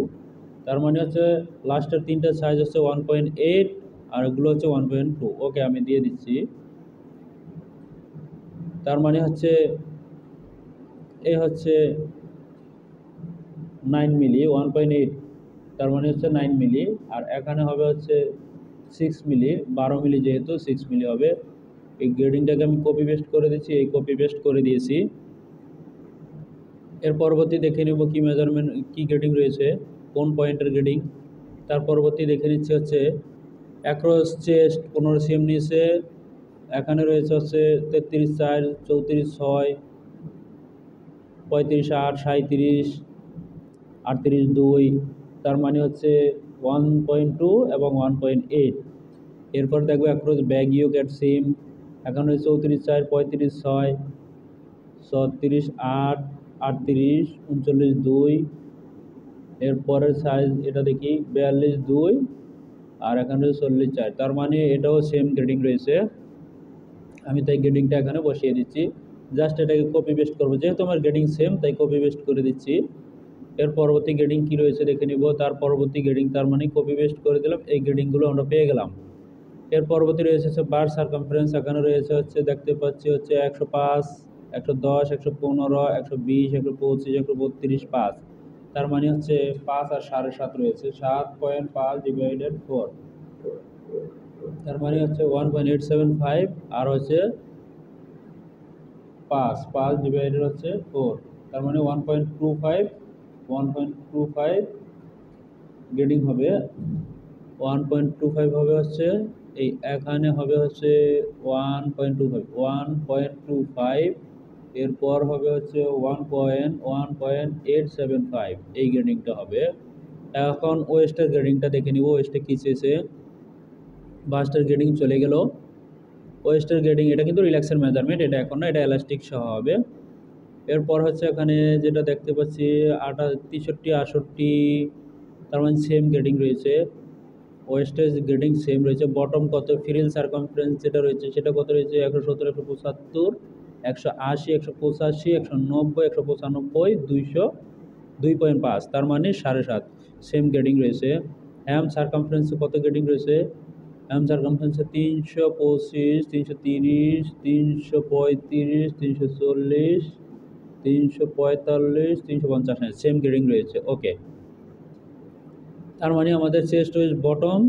তার মানে হচ্ছে লাস্টের তিনটা সাইজ হচ্ছে 1.8, আর এগুলো হচ্ছে 1.2। ওকে, আমি দিয়ে দিচ্ছি। তার মানে হচ্ছে এই হচ্ছে 9 মিলি, 1.8, তার মানে হচ্ছে 9 মিলি, আর এখানে হবে হচ্ছে 6 মিলি, 12 মিলি যেহেতু 6 মিলি হবে। এই গ্রেডিংটাকে আমি কপি পেস্ট করে দিচ্ছি, এই কপি পেস্ট করে দিয়েছি। এর পরবর্তী দেখে নেব কি মেজারমেন্ট, কি গ্রেডিং রয়েছে, কোন পয়েন্টের গ্রেডিং। তার পরবর্তী দেখে নিচ্ছে হচ্ছে অ্যাক্রস চেস্ট 15 সিএম নিয়েছে, এখানে রয়েছে হচ্ছে 33.4, 34.6, 35.8, 37, 38.2, তার মানে হচ্ছে 1.2 এবং 1.8। এরপর দেখবো অ্যাক্রস ব্যাক ইয়োক অ্যাট সিম, এখানে রয়েছে 34.4, 35.6, 36.8, 38, 39.2। এরপরের সাইজ এটা দেখি 42.2, আর এখানে রয়েছে 40.4, তার মানে এটাও সেম গ্রেডিং রয়েছে। আমি তাই গ্রেডিংটা এখানে বসিয়ে দিচ্ছি। জাস্ট এটাকে কপি পেস্ট করবো, যেহেতু আমার গ্রেডিং সেম তাই কপি পেস্ট করে দিচ্ছি। এর পরবর্তী গ্রেডিং কি রয়েছে দেখে নিব। তার পরবর্তী গ্রেডিং তার মানে কপি পেস্ট করে দিলাম, এই গ্রেডিংগুলো আমরা পেয়ে গেলাম। এর পরবর্তী রয়েছে হচ্ছে বার সার্কামফারেন্স, এখানে রয়েছে হচ্ছে দেখতে পাচ্ছি হচ্ছে 105, 110, 115, 120, 125, 132, 5। তার মানে হচ্ছে 5 আর 7.5 রয়েছে, 7.5 ডিভাইডেড 4, তার মানে হচ্ছে 1.875, আর হচ্ছে 5 ডিভাইডেড হচ্ছে 4, তার মানে 1.25 গ্রেডিং হবে। 1.25 হবে হচ্ছে এই এখানে হবে হচ্ছে 1.25, এরপর হবে হচ্ছে 1.875, এই গ্রেডিংটা হবে। এখন ওয়েস্টের গ্রেডিংটা দেখে নিব, ওয়েস্টে কী চেয়েছে। বাস্টের গ্রেডিং চলে গেল। ওয়েস্টের গ্রেডিং এটা কিন্তু রিল্যাক্সের মেজারমেন্ট, এটা এখন না, এটা এলাস্টিক সহ হবে। এরপর হচ্ছে এখানে যেটা দেখতে পাচ্ছি 63, 68, তার মানে সেম গ্রেডিং রয়েছে। ওয়েস্টেজ গ্রেডিং সেম রয়েছে। বটম কত, ফ্রিল সার্কামফারেন্স যেটা রয়েছে সেটা কত রয়েছে, 170, 175, 180, 185, 190, 195, 200, 2.5, তার মানে 7.5, সেম গ্রেডিং রয়েছে। এম সার্কামফারেন্সে কত গ্রেডিং রয়েছে, এম সার্কামফারেন্সে 325, 330, 335, 340, 345, 350, সেম গ্রেডিং রয়েছে। ওকে, তার মানে আমাদের chest West bottom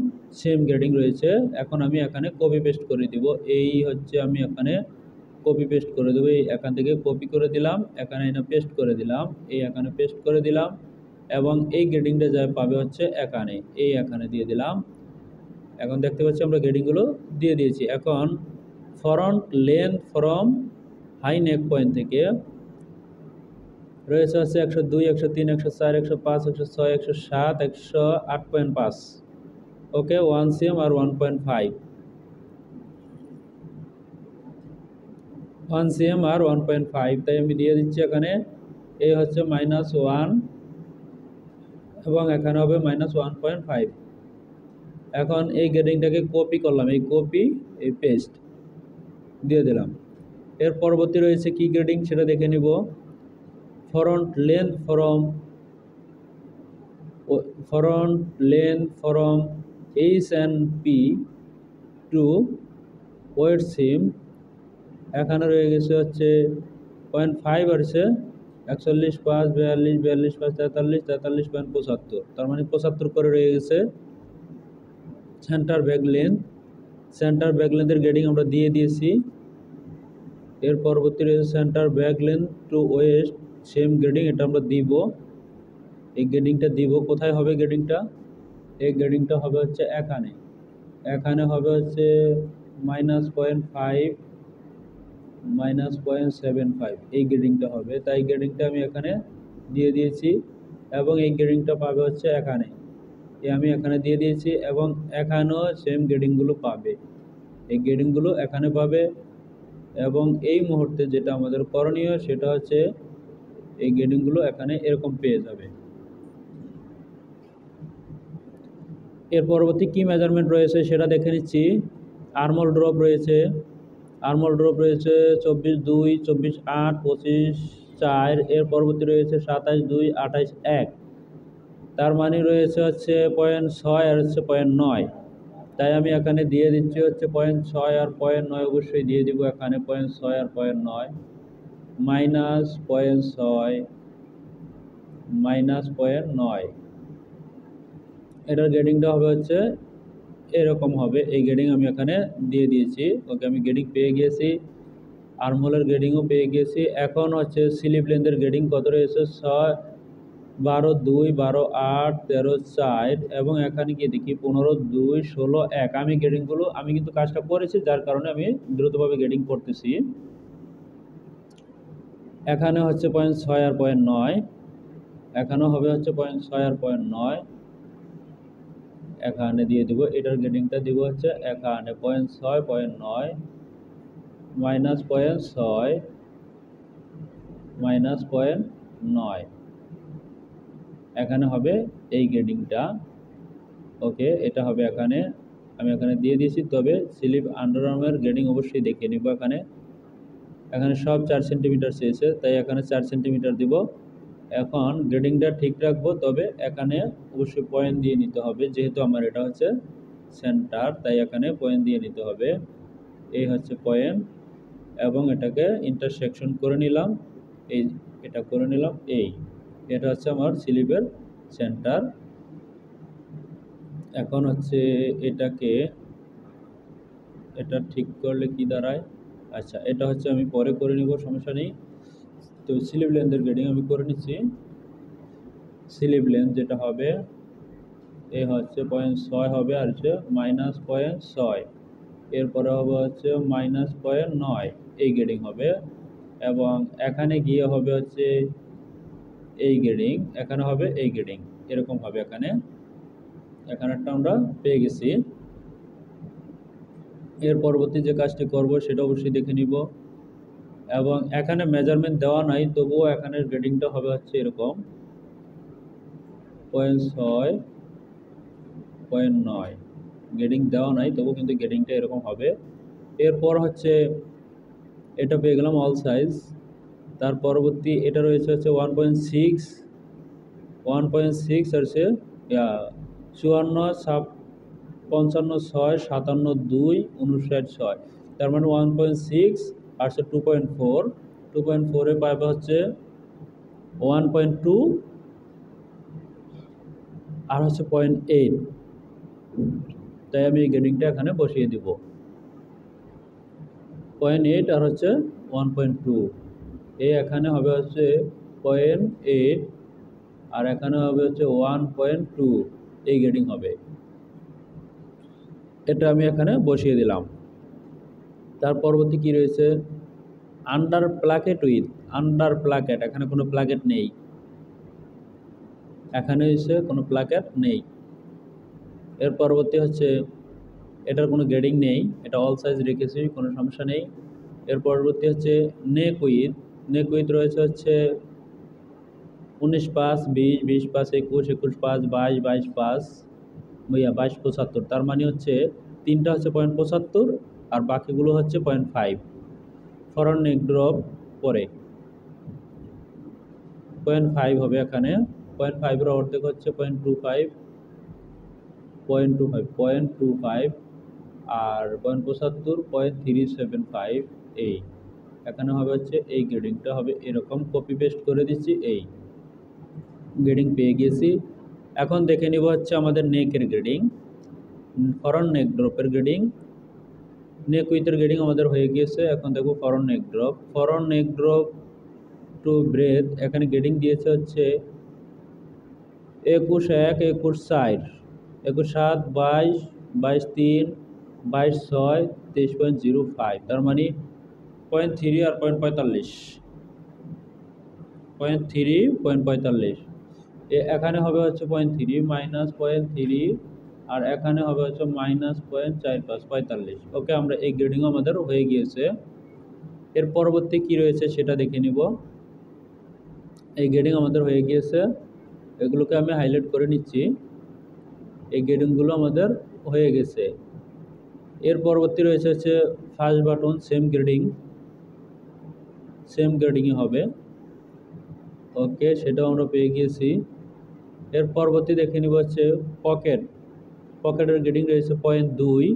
same grading রয়েছে। এখন আমি এখানে কপি পেস্ট করে দিব, এই হচ্ছে আমি এখানে কপি পেস্ট করে দেবো। এই এখান থেকে কপি করে দিলাম, এখানে এটা পেস্ট করে দিলাম, এই এখানে পেস্ট করে দিলাম, এবং এই গ্রেডিংটা যা পাবে হচ্ছে এখানে, এই এখানে দিয়ে দিলাম। এখন দেখতে পাচ্ছি আমরা গ্রেডিংগুলো দিয়ে দিয়েছি। এখন front length from high neck point থেকে রয়েছে হচ্ছে 102, 103, 104, 105, 106, 107, 108.5। ওকে, 1 cm আর 1.5, 1 cm আর 1.5, তাই আমি দিয়ে দিচ্ছি এখানে। এই হচ্ছে -1 এবং এখানে হবে -1.5। এখন এই গ্রেডিংটাকে কপি করলাম, এই কপি, এই পেস্ট দিয়ে দিলাম। এর পরবর্তী রয়েছে কি গ্রেডিং সেটা দেখে নিব। Front length from H&P to waist seam, এখানে রয়ে গেছে হচ্ছে 0.5 আসছে, 41, 5, 42, 42, 5, 43, 43.75, তার মানে 75 করে রয়ে গেছে। সেন্টার ব্যাক লেন্থের গ্রেডিং আমরা দিয়ে দিয়েছি। এর পরবর্তী রয়েছে centre back length to waist, same grading, এটা আমরা দিব। এই গ্রেডিংটা দিব কোথায় হবে গ্রেডিংটা, এই গ্রেডিংটা হবে হচ্ছে এখানে হবে হচ্ছে -0.5, -0.75, এই গ্রেডিংটা হবে। তাই গ্রেডিংটা আমি এখানে দিয়ে দিয়েছি, এবং এই গ্রেডিংটা পাবে হচ্ছে এখানে, আমি এখানে দিয়ে দিয়েছি, এবং এখানেও সেম গ্রেডিংগুলো পাবে, এই গ্রেডিংগুলো এখানে পাবে। এবং এই মুহূর্তে যেটা আমাদের করণীয় সেটা হচ্ছে এই গ্রেডিংগুলো এখানে এরকম পেয়ে যাবে। এর পরবর্তী কি মেজারমেন্ট রয়েছে সেটা দেখে নিচ্ছি। আর্মল ড্রপ রয়েছে 24/2, 24/8, 25/4। এর পরবর্তী রয়েছে 27/2, 28/1, তার মানে রয়েছে হচ্ছে 0.6 আর হচ্ছে 0.9। তাই আমি এখানে দিয়ে দিচ্ছি হচ্ছে 0.6 আর 0.9, অবশ্যই দিয়ে দিব এখানে 0.6 আর 0.9, -0.6, -0.9। এটার গ্রেডিংটা হবে হচ্ছে এরকম হবে, এই গ্রেডিং আমি এখানে দিয়ে দিয়েছি। ওকে, আমি গ্রেডিং পেয়ে গিয়েছি, আর্মহোলের গ্রেডিংও পেয়ে গিয়েছি। এখন হচ্ছে স্লিপ লেন্থের গ্রেডিং কত রয়েছে, 6, 12/2, 12/8, 13/4, এবং এখানে গিয়ে দেখি 15/2, 16/1। আমি গ্রেডিংগুলো আমি কিন্তু কাজটা করেছি, যার কারণে আমি দ্রুতভাবে গ্রেডিং করতেছি। এখানে হচ্ছে 0.6 আর 0.9, এখানেও হবে হচ্ছে 0.6 আর 0.9, এখানে দিয়ে দিব। এটার গ্রেডিংটা দিব হচ্ছে এখানে 0.6, 0.9, -0.6, -0.9, এখানে হবে এই গ্রেডিংটা। ওকে, এটা হবে এখানে আমি এখানে দিয়ে দিয়েছি। তবে স্লিপ আন্ডারআর্মের গ্রেডিং অবশ্যই দেখে নিব। এখানে সব 4 সেন্টিমিটার চেয়েছে, তাই এখানে 4 সেন্টিমিটার দিব। এখন গ্রেডিংটা ঠিক রাখবো, তবে এখানে অবশ্যই পয়েন্ট দিয়ে নিতে হবে, যেহেতু আমার এটা হচ্ছে সেন্টার, তাই এখানে পয়েন্ট দিয়ে নিতে হবে। এই হচ্ছে পয়েন্ট, এবং এটাকে ইন্টারসেকশন করে নিলাম, এটা করে নিলাম। এটা হচ্ছে আমার স্লিপের সেন্টার। এখন হচ্ছে এটা ঠিক করলে কি দাঁড়ায়। আচ্ছা, এটা হচ্ছে আমি পরে করে নিব, সমস্যা নেই। তো স্লিপ লেন্থের গ্রেডিং আমি করে নিচ্ছি। স্লিপ লেন্থ যেটা হবে হচ্ছে 0.6 হবে, আর হচ্ছে -0.6, এরপরে হবে হচ্ছে -0.9, এই গ্রেডিং হবে। এবং এখানে গিয়ে হবে হচ্ছে এই গ্রেডিং, এখানে হবে এই গ্রেডিং, এরকম হবে। এখানেরটা আমরা পেয়ে গেছি। এর পরবর্তী যে কাজটি করব সেটা অবশ্যই দেখে নিব। এবং এখানে মেজারমেন্ট দেওয়া নাই, তবুও এখানের গ্রেডিংটা হবে হচ্ছে এরকম 0.6, 0.9, গ্রেডিং দেওয়া নাই, তবু কিন্তু গ্রেডিংটা এরকম হবে। এরপর হচ্ছে এটা পেয়ে গেলাম অল সাইজ। তার পরবর্তী এটা রয়েছে হচ্ছে 1.6, 1.6 আর সে 54, 55, 6, 57, 2, 59, 6, তার মানে 1.6 আর সে 2.4, 2.4 এ পাবে হচ্ছে 1.2 আর হচ্ছে 0.8, তাই আমি এই গ্রেডিংটা এখানে বসিয়ে দিব। 0.8 আর হচ্ছে 1.2, এখানে হবে হচ্ছে 0.8 আর এখানে হবে হচ্ছে 1.2, এই গ্রেডিং হবে। এটা আমি এখানে বসিয়ে দিলাম। তার পরবর্তী কি রয়েছে, under placket with, under placket, এখানে কোনো প্লাকেট নেই, এখানে হচ্ছে কোনো প্লাকেট নেই। এর পরবর্তী হচ্ছে এটার কোনো গ্রেডিং নেই, এটা অল সাইজ রেখেছি, কোনো সমস্যা নেই। এর পরবর্তী হচ্ছে নেক উইথ, নেক উইথ রয়েছে হচ্ছে 19, 5, 20, 20, 5, 21, 21, 5, 22, 22, 5, 22, 75, তার মানে হচ্ছে তিনটা হচ্ছে 0.75 আর বাকিগুলো হচ্ছে 0.5। ফরন নেক ড্রপ পরে 0.5 হবে, এখানে 0.5 এর অর্ধেক হচ্ছে 0.25, 0.25 আর 0.75, 0.375, এখানে হবে হচ্ছে এই গ্রেডিংটা হবে এরকম। কপি পেস্ট করে দিচ্ছি, এই গ্রেডিং পেয়ে গেছি। এখন দেখে নিব হচ্ছে আমাদের নেকের গ্রেডিং, ফরন নেক ড্রপের গ্রেডিং। নেক উইথের গ্রেডিং আমাদের হয়ে গিয়েছে। এখন দেখো ফরন নেক ড্রপ টু ব্রেথ, এখানে গ্রেডিং দিয়েছে হচ্ছে 21, 1, 21, 4, 21, 7, 22, 22, 3, 22, 6, 23.05, তার মানে 0.3 আর 0.45, 0.3, 0.45, এখানে হবে হচ্ছে 0.3 মাইনাস 0.3 আর এখানে হবে হচ্ছে -0.45, 45। ওকে, আমরা এই গ্রেডিং আমাদের হয়ে গিয়েছে। এর পরবর্তী কি রয়েছে সেটা দেখে নিব। এই গ্রেডিং আমাদের হয়ে গিয়েছে, এগুলোকে আমি হাইলাইট করে নিচ্ছি। এই গ্রেডিংগুলো আমাদের হয়ে গেছে। এর পরবর্তী রয়েছে হচ্ছে ফার্স্ট বাটন, সেম গ্রেডিংই হবে। ওকে, সেটাও আমরা পেয়ে গিয়েছি। এর পরবর্তী দেখে নিব হচ্ছে পকেটের গ্রেডিং রয়েছে 0.2,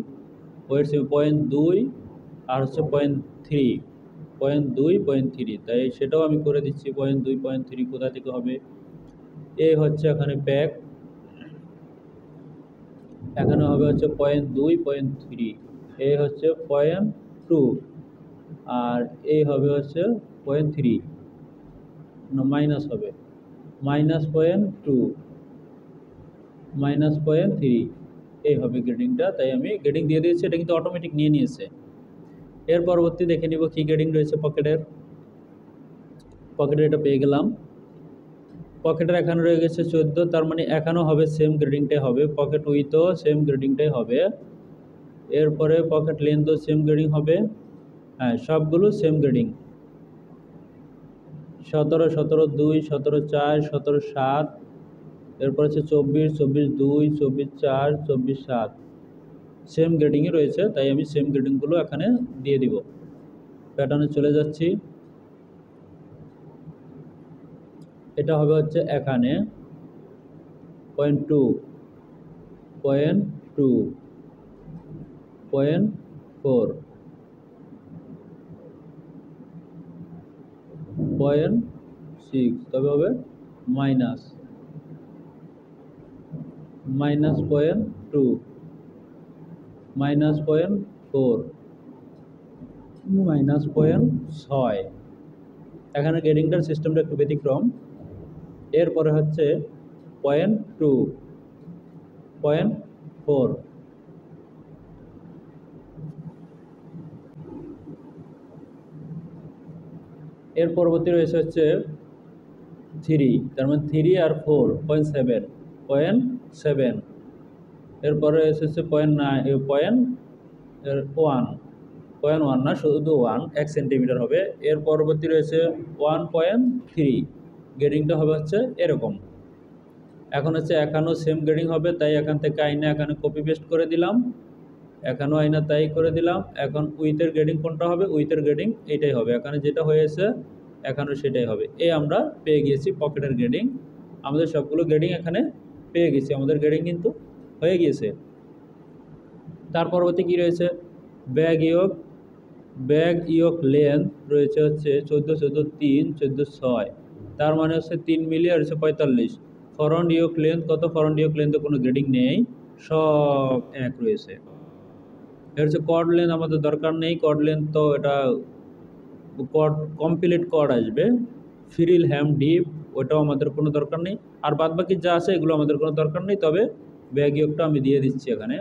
ওয়েট 0.2 আর হচ্ছে 0.3, 0.2, 0.3, তাই সেটাও আমি করে দিচ্ছি। 0.2, 0.3 কোথা থেকে হবে, হচ্ছে এখানে প্যাক, এখানে হবে হচ্ছে 0.2, 0.3, হচ্ছে 0.2 আর হবে হচ্ছে 0.3, মাইনাস হবে -0.3, হবে গ্রেডিংটা, তাই আমি গ্রেডিং দিয়ে দিয়েছি। এটা কিন্তু অটোমেটিক নিয়ে নিয়েছে। এর পরবর্তী দেখে নিব কি গ্রেডিং রয়েছে পকেটের এটা পেয়ে গেলাম। পকেটের এখানে রয়ে গেছে 14, তার মানে এখানেও হবে সেম গ্রেডিংটাই হবে, পকেট উইথও সেম গ্রেডিংটাই হবে। এরপরে পকেট লেন্থও সেম গ্রেডিং হবে, হ্যাঁ সবগুলো সেম গ্রেডিং। 17, 17, 2, 17, 4, 17, 7, এরপর হচ্ছে 24, 24, 2, 24, 4, 24, 7, সেম গ্রেডিংয়ে রয়েছে, তাই আমি সেম গ্রেডিংগুলো এখানে দিয়ে দিব। প্যাটার্নে চলে যাচ্ছি। এটা হবে হচ্ছে এখানে 0.2, 0.2, 0.4, 0.6, তবে হবে মাইনাস, -0.2, -0.4, -0.6। এখানে গ্রেডিংটার সিস্টেমটা একটু ব্যতিক্রম। এরপরে হচ্ছে 0.2, 0.4, এর পরবর্তী রয়েছে হচ্ছে 3, তার মানে 3 আর 4, 0.7, 0.7। এরপরে এসেছে 0.1, 0.1 না, শুধু 1 সেন্টিমিটার হবে। এর পরবর্তী রয়েছে 1.3, গ্রেডিংটা হবে হচ্ছে এরকম। এখন হচ্ছে এখানেও সেম গ্রেডিং হবে, তাই এখান থেকে আইনা এখানে কপি পেস্ট করে দিলাম, এখানেও আইনা তাই করে দিলাম। এখন উইথের গ্রেডিং কোনটা হবে? উইথের গ্রেডিং এইটাই হবে, এখানে যেটা হয়েছে এখানেও সেটাই হবে। এই আমরা পেয়ে গিয়েছি পকেটের গ্রেডিং। আমাদের সবগুলো গ্রেডিং এখানে পেয়ে গেছি, আমাদের গ্রেডিং কিন্তু হয়ে গিয়েছে। তার পরবর্তী কী রয়েছে? ব্যাগ ইয়ক লেন্থ রয়েছে হচ্ছে 14, 14, 3, 14, 6, তার মানে হচ্ছে 3 মিলি আর হচ্ছে 45। ফরন্ট ইয়ক লেন্থ কত? ফরন্ট ইয়ক লেন্থে কোনো গ্রেডিং নেই, সব এক রয়েছে। এর হচ্ছে কর্ড লেন্থ আমাদের দরকার নেই, কর্ড লেন্থ তো এটা কর্ড কমপ্লিট কর্ড আসবে। ফ্রিল হ্যাম ডিপ ওটাও আমাদের কোনো দরকার নেই, আর বাদ বাকি যা আছে এগুলো আমাদের কোনো দরকার নেই। তবে ব্যাগ ইয়কটা আমি দিয়ে দিচ্ছি এখানে।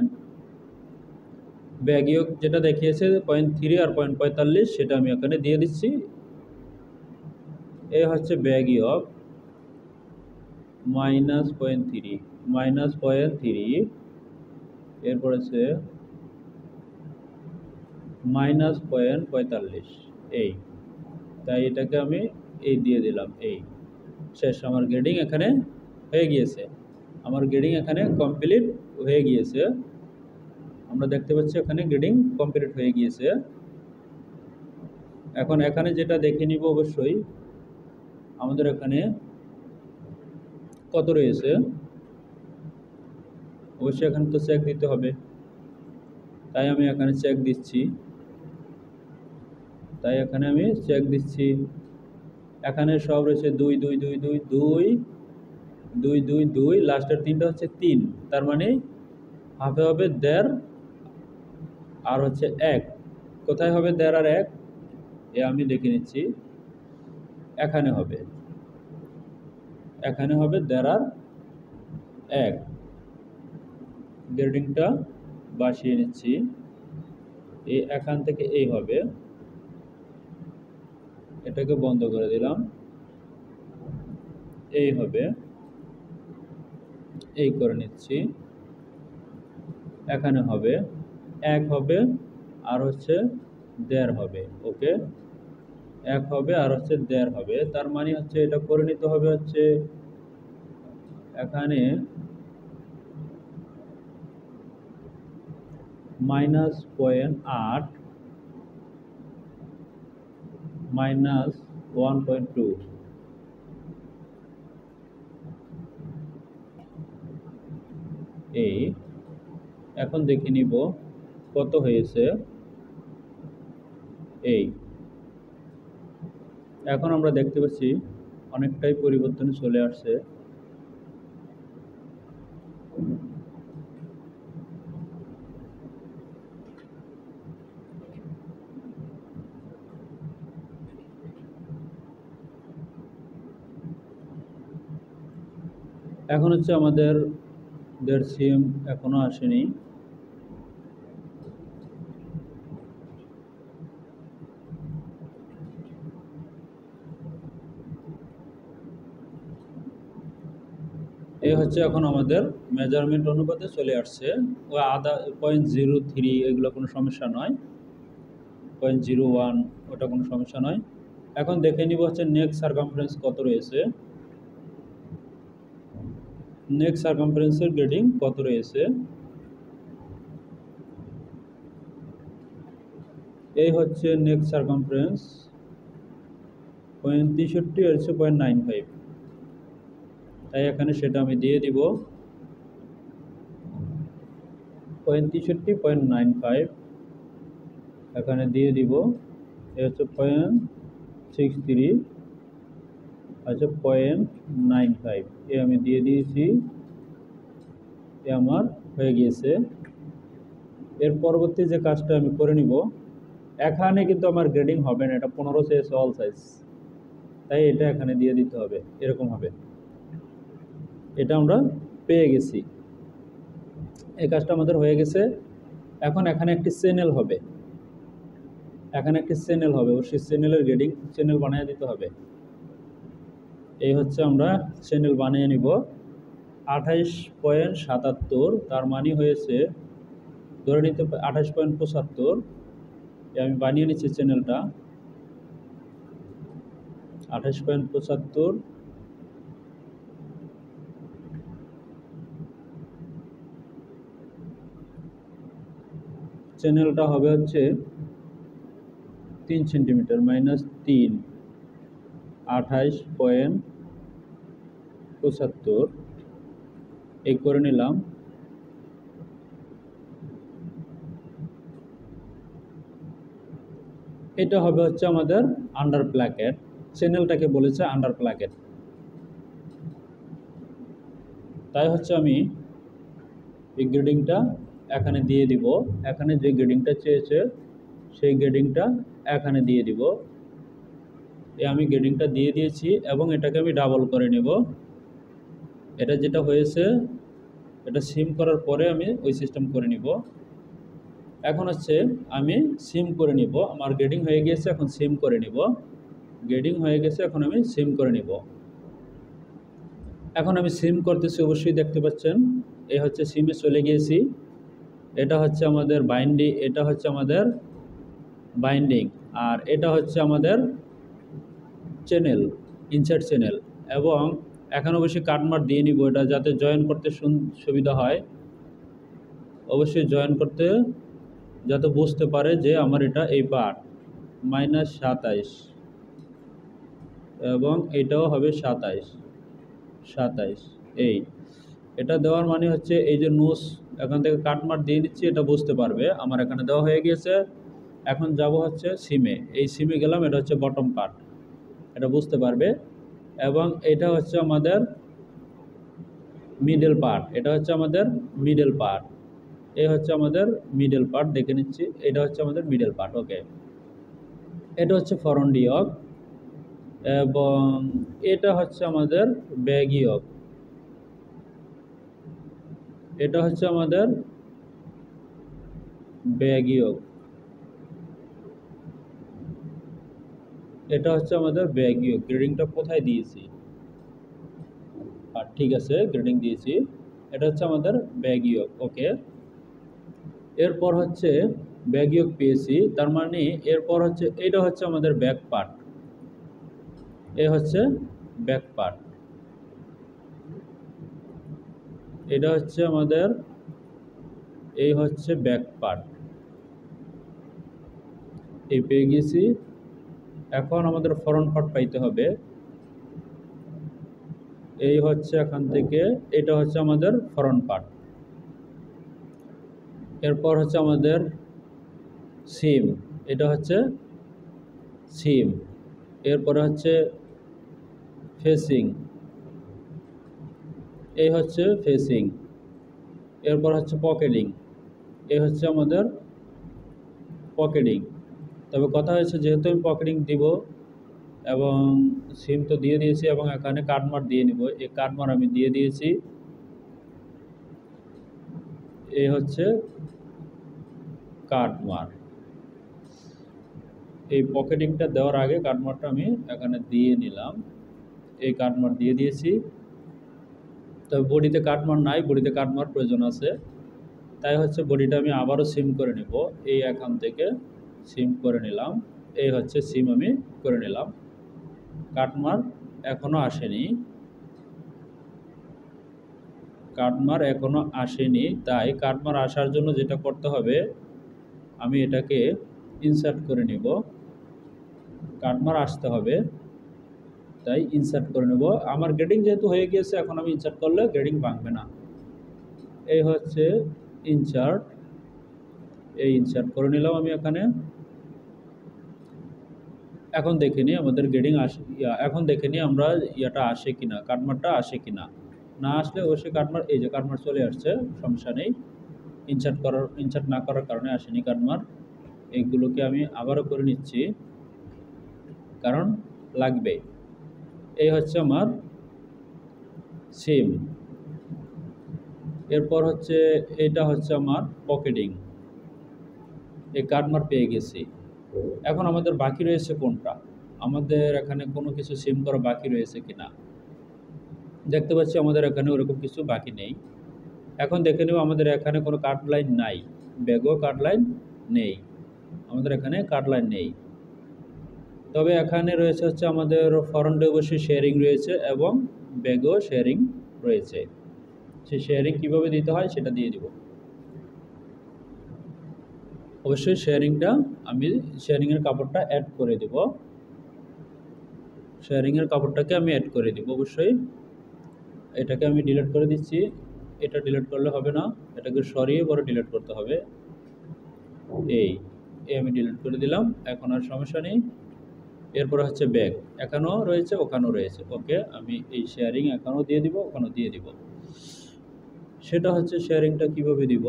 ব্যাগ ইয়ক যেটা দেখিয়েছে 0.3 আর 0.45, সেটা আমি এখানে দিয়ে দিচ্ছি। এ হচ্ছে ব্যাগ ইয়ক -0.3, এরপর আছে -0.45, এই, তাই এটাকে আমি এই দিয়ে দিলাম। এই শেষ, আমার গ্রেডিং এখানে হয়ে গিয়েছে, আমার গ্রেডিং এখানে কমপ্লিট হয়ে গিয়েছে। আমরা দেখতে পাচ্ছি এখানে গ্রেডিং কমপ্লিট হয়ে গিয়েছে। এখন এখানে যেটা দেখে নিব, অবশ্যই আমাদের এখানে কত রয়েছে, অবশ্যই এখানে তো চেক দিতে হবে, তাই আমি এখানে চেক দিচ্ছি। এখানে সব রয়েছে 2, 2, 2, 2, 2, 2, 2, 2, লাস্টের 3টা হচ্ছে 3, তার মানে হাফে হবে 1.5 আর হচ্ছে 1। কোথায় হবে 1.5 আর 1? এ আমি দেখে নিচ্ছি। এখানে হবে 1.5 আর 1। গ্রেডিংটা বসিয়ে নিচ্ছি, এই এখান থেকে এই হবে, এটাকে বন্ধ করে দিলাম, এই হবে, এই করে নিচ্ছি। এখানে হবে 1 হবে আর হচ্ছে 1.5 হবে। ওকে, 1 হবে আর হচ্ছে 1.5 হবে, তার মানে হচ্ছে এটা করে নিতে হবে হচ্ছে এখানে -0.8 -1.2, এই। এখন দেখে নিব কত হয়েছে। এই এখন আমরা দেখতে পাচ্ছি অনেকটাই পরিবর্তন চলে আসছে। এখন হচ্ছে আমাদের 1.5 cm এখনো আসেনি। এই হচ্ছে এখন আমাদের মেজারমেন্ট অনুপাতে চলে আসছে। ও আধা 0.03, এগুলো কোনো সমস্যা নয়, 0.01 ওটা কোনো সমস্যা নয়। এখন দেখে নিব হচ্ছে নেক সারকামফারেন্স কত রয়েছে, নেক সারকামফারেন্সের গ্রেডিং কত রয়েছে। এই হচ্ছে নেক সার্কামফারেন্স 63 এর হচ্ছে 0.95, তাই এখানে সেটা আমি দিয়ে দিব 63.95, এখানে দিয়ে দিব। এ হচ্ছে 0.63, আচ্ছা 0.95 এ আমি দিয়ে দিয়েছি, এ আমার হয়ে গিয়েছে। এর পরবর্তী যে কাজটা আমি করে নিব, এখানে কিন্তু আমার গ্রেডিং হবে না, এটা 15 সাইজ অল সাইজ, তাই এটা এখানে দিয়ে দিতে হবে, এরকম হবে। এটা আমরা পেয়ে গেছি, এই কাজটা আমাদের হয়ে গেছে। এখন এখানে একটি চ্যানেল হবে, এখানে একটি চ্যানেল হবে, অবশ্যই চ্যানেলের গ্রেডিং চ্যানেল বানিয়ে দিতে হবে। এই হচ্ছে আমরা চ্যানেল বানিয়ে নিব 28.77, তার মানে হয়েছে ধরে নিতে 28.75। আমি বানিয়ে নিচ্ছি চ্যানেলটা 28.75। চ্যানেলটা হবে হচ্ছে 3 সেন্টিমিটার -3, 28.75 এই করে নিলাম। এটা হবে হচ্ছে আমাদের আন্ডার প্ল্যাকেট, চ্যানেলটাকে বলেছে আন্ডার প্ল্যাকেট, তাই হচ্ছে আমি এই গ্রেডিংটা এখানে দিয়ে দিব। এখানে যে গ্রেডিংটা চেয়েছে সেই গ্রেডিংটা এখানে দিয়ে দিব। আমি গ্রেডিংটা দিয়ে দিয়েছি এবং এটাকে আমি ডাবল করে নেব। এটা যেটা হয়েছে এটা সিম করার পরে আমি ওই সিস্টেম করে নিব। এখন হচ্ছে আমি সিম করে নিব, আমার গ্রেডিং হয়ে গিয়েছে, এখন সিম করে নিব। গ্রেডিং হয়ে গেছে, এখন আমি সিম করে নিব। এখন আমি সিম করতেছি, অবশ্যই দেখতে পাচ্ছেন এই হচ্ছে সিমে চলে গিয়েছি। এটা হচ্ছে আমাদের বাইন্ডিং, এটা হচ্ছে আমাদের বাইন্ডিং, আর এটা হচ্ছে আমাদের চ্যানেল, ইনসার্ট চ্যানেল। এবং এখন অবশ্যই কাটমার্ক দিয়ে নিব, এটা যাতে জয়েন করতে সুবিধা হয়। অবশ্যই জয়েন করতে যাতে বুঝতে পারে যে আমার এটা এই পার্ট -27, এবং এটাও হবে 27। এই এটা দেওয়ার মানে হচ্ছে এই যে নোস এখান থেকে কাটমার্ক দিয়ে নিচ্ছি, এটা বুঝতে পারবে আমার এখানে দেওয়া হয়ে গিয়েছে। এখন যাব হচ্ছে সিমে, এই সিমে গেলাম, এটা হচ্ছে বটম পার্ট, এটা বুঝতে পারবে। এবং এটা হচ্ছে আমাদের মিডল পার্ট, এটা হচ্ছে আমাদের মিডল পার্ট, এই হচ্ছে আমাদের মিডল পার্ট, দেখে নিচ্ছি এটা হচ্ছে আমাদের মিডল পার্ট। ওকে, এটা হচ্ছে ফরন্ট ইয়ক, এবং এটা হচ্ছে আমাদের ব্যাক ইয়ক, এটা হচ্ছে আমাদের ব্যাক ইয়ক, এটা হচ্ছে আমাদের ব্যাক ইয়ক। গ্রেডিংটা কোথায় দিয়েছি? আর ঠিক আছে, গ্রেডিং দিয়েছি, এটা হচ্ছে আমাদের ব্যাক ইয়ক। ওকে, এরপর হচ্ছে ব্যাক ইয়ক পেয়েছি, তার মানে এরপর হচ্ছে এটা হচ্ছে আমাদের ব্যাক পার্ট, এ হচ্ছে ব্যাক পার্ট, এটা হচ্ছে আমাদের, এই হচ্ছে ব্যাক পার্ট, এই পেয়ে গেছি। এখন আমাদের ফ্রন্ট পার্ট পাইতে হবে, এই হচ্ছে এখান থেকে, এটা হচ্ছে আমাদের ফ্রন্ট পার্ট। এরপর হচ্ছে আমাদের সিম, এটা হচ্ছে সিম। এরপরে হচ্ছে ফেসিং, এই হচ্ছে ফেসিং। এরপর হচ্ছে পকেটিং, এই হচ্ছে আমাদের পকেটিং। তবে কথা হয়েছে যেহেতু আমি পকেটিং দিব এবং সিম তো দিয়ে দিয়েছি, এবং এখানে কাটমার্ক দিয়ে নিব, এই কাটমার্ক আমি দিয়ে দিয়েছি। এই হচ্ছে কাটমার্ক, এই পকেটিংটা দেওয়ার আগে কাটমার্কটা আমি এখানে দিয়ে নিলাম, এই কাটমার্ক দিয়ে দিয়েছি। তবে বডিতে কাটমার্ক নাই, বডিতে কাটমার্ক প্রয়োজন আছে, তাই হচ্ছে বডিটা আমি আবারও সিম করে নেব। এই এখান থেকে সিম করে নিলাম, এই হচ্ছে সিম আমি করে নিলাম। কাটমার্ক এখনও আসেনি, কাটমার্ক এখনও আসেনি, তাই কাটমার্ক আসার জন্য যেটা করতে হবে, আমি এটাকে ইনসার্ট করে নিব, কাটমার আসতে হবে, তাই ইনসার্ট করে নেব। আমার গ্রেডিং যেহেতু হয়ে গিয়েছে, এখন আমি ইনসার্ট করলে গ্রেডিং ভাঙবে না। এই হচ্ছে ইনসার্ট, এই ইনসার্ট করে নিলাম আমি এখানে। এখন দেখে নিই আমাদের গ্রেডিং আসে, এখন দেখে নিই আমরা ইয়াটা আসে কিনা, কাটমারটা আসে কিনা। না আসলে অবশ্যই কাটমার, এই যে কাটমার চলে আসছে, সমস্যা নেই। ইনসার্ট না করার কারণে আসেনি কাটমার। এইগুলোকে আমি আবারও করে নিচ্ছি, কারণ লাগবে। এই হচ্ছে আমার সিম। এরপর হচ্ছে এটা হচ্ছে আমার পকেটিং। এই কাটমার পেয়ে গেছি। এখন আমাদের বাকি রয়েছে কোনটা, আমাদের এখানে কোনো কিছু সিম করা বাকি রয়েছে কিনা। দেখতে পাচ্ছি আমাদের এখানে ওরকম কিছু বাকি নেই। এখন দেখে নেব আমাদের এখানে কোনো কাট লাইন নাই, ব্যাগও কাট লাইন নেই, আমাদের এখানে কাট লাইন নেই। তবে এখানে রয়েছে হচ্ছে আমাদের ফ্রন্টে অবশ্যই শেয়ারিং রয়েছে এবং ব্যাগও শেয়ারিং রয়েছে। সেই শেয়ারিং কীভাবে দিতে হয় সেটা দিয়ে দিব। অবশ্যই শেয়ারিংটা আমি শেয়ারিংয়ের কাপড়টা অ্যাড করে দেব, শেয়ারিংয়ের কাপড়টাকে আমি অ্যাড করে দিব অবশ্যই। এটাকে আমি ডিলিট করে দিচ্ছি, এটা ডিলিট করলে হবে না, এটাকে সরিয়ে পরে ডিলিট করতে হবে। এই আমি ডিলিট করে দিলাম, এখন আর সমস্যা নেই। এরপর হচ্ছে ব্যাগ, এখানেও রয়েছে ওখানেও রয়েছে, ওকে। আমি এই শেয়ারিং এখানেও দিয়ে দিব ওখানেও দিয়ে দিব। সেটা হচ্ছে শেয়ারিংটা কিভাবে দিব,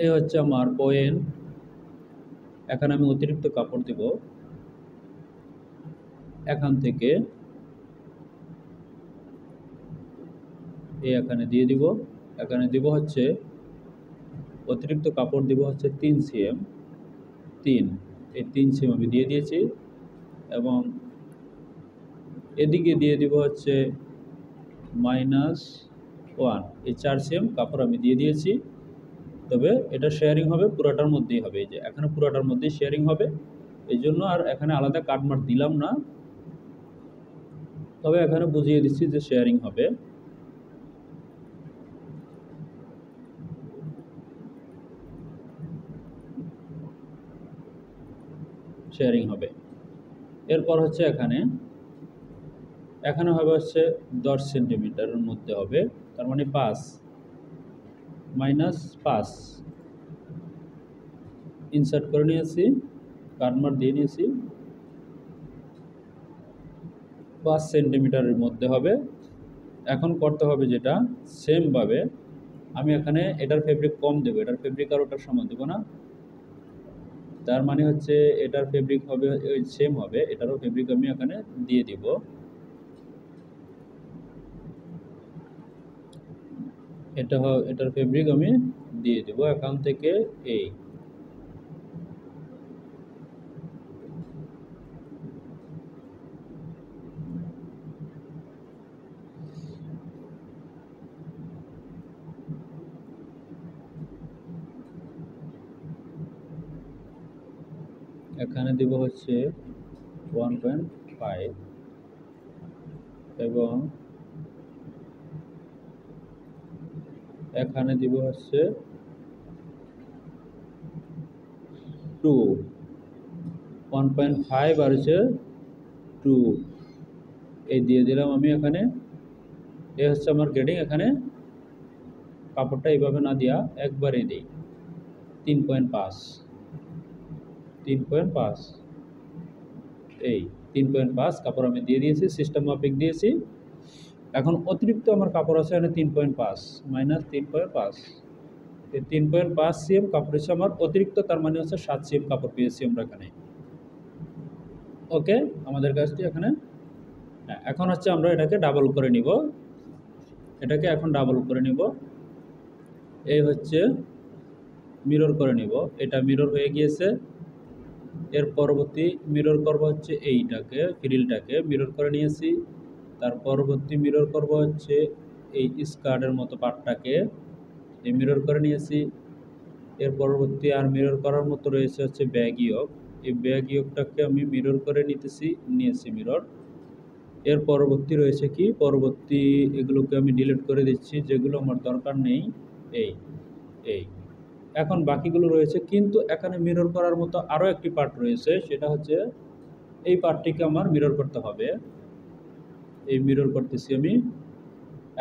এই হচ্ছে আমার পয়েন্ট। এখানে আমি অতিরিক্ত কাপড় দিব, এখান থেকে এই এখানে দিয়ে দিব। এখানে দিব হচ্ছে অতিরিক্ত কাপড় দিব হচ্ছে 3 cm, 3, এই 3 cm আমি দিয়ে দিয়েছি। এবং এদিকে দিয়ে দিব হচ্ছে -1, এই 4 cm কাপড় আমি দিয়ে দিয়েছি। তবে এটা শেয়ারিং হবে পুরোটার মধ্যেই হবে, এই যে এখানে পুরোটার মধ্যেই শেয়ারিং হবে, এই জন্য আর এখানে আলাদা কাটমার দিলাম না। তবে এখানে বুঝিয়ে দিচ্ছি যে শেয়ারিং হবে। শেয়ারিং হবে। এরপর হচ্ছে এখানে হবে হচ্ছে 10 সেন্টিমিটারের মধ্যে হবে, তার মানে 5 -5 ইনসার্ট করে নিয়েছি, কাটমার দিয়ে নিয়েছি। 5 সেন্টিমিটারের মধ্যে হবে। এখন করতে হবে যেটা, সেমভাবে আমি এখানে এটার ফেব্রিক কম দেবো, এটার ফেব্রিক আর ওটার সমান দেবো না। তার মানে হচ্ছে এটার ফেব্রিক হবে সেম হবে, এটারও ফেব্রিক আমি এখানে দিয়ে দিব। এটার ফেব্রিক আমি দিয়ে দেব এখান থেকে। এই এখানে দিব হচ্ছে 1.5 এবং এখানে দিব হচ্ছে 2, 1.5 আর হচ্ছে 2, এই দিয়ে দিলাম আমি এখানে। এই হচ্ছে আমার গ্রেডিং। এখানে কাপড়টা এইভাবে না দিয়া একবারে দিই 3.5, এই 3.5 কাপড় আমি দিয়ে দিয়েছি, সিস্টেম মাফিক দিয়েছি। এখন অতিরিক্ত আমার কাপড় আছে এখানে 3.5 -3.5, এই 3.5 cm কাপড় হচ্ছে আমার অতিরিক্ত, তার মানে হচ্ছে 7 cm কাপড় পেয়েছি আমরা এখানে। ওকে, আমাদের কাজটি এখানে। হ্যাঁ, এখন হচ্ছে আমরা এটাকে ডাবল করে নিব, এটাকে এখন ডাবল করে নিব। এই হচ্ছে মিরর করে নিব, এটা মিরর হয়ে গিয়েছে। এর পরবর্তী মিরর করব হচ্ছে এইটাকে, ফ্রিলটাকে মিরর করে নিয়েছি। তার পরবর্তী মিরর করব হচ্ছে এই স্কার্টের মতো পার্টটাকে, এই মিরর করে নিয়েছি। এর পরবর্তী আর মিরর করার মতো রয়েছে হচ্ছে ব্যাগ ইয়ক, এই ব্যাগ ইয়কটাকে আমি মিরর করে নিয়েছি মিরর। এর পরবর্তী রয়েছে কি, পরবর্তী এগুলোকে আমি ডিলিট করে দিচ্ছি যেগুলো আমার দরকার নেই। এই এখন বাকিগুলো রয়েছে, কিন্তু এখানে মিরর করার মতো আরও একটি পার্ট রয়েছে, সেটা হচ্ছে এই পার্টটিকে আমার মিরর করতে হবে। এই মিরর করতেছি আমি।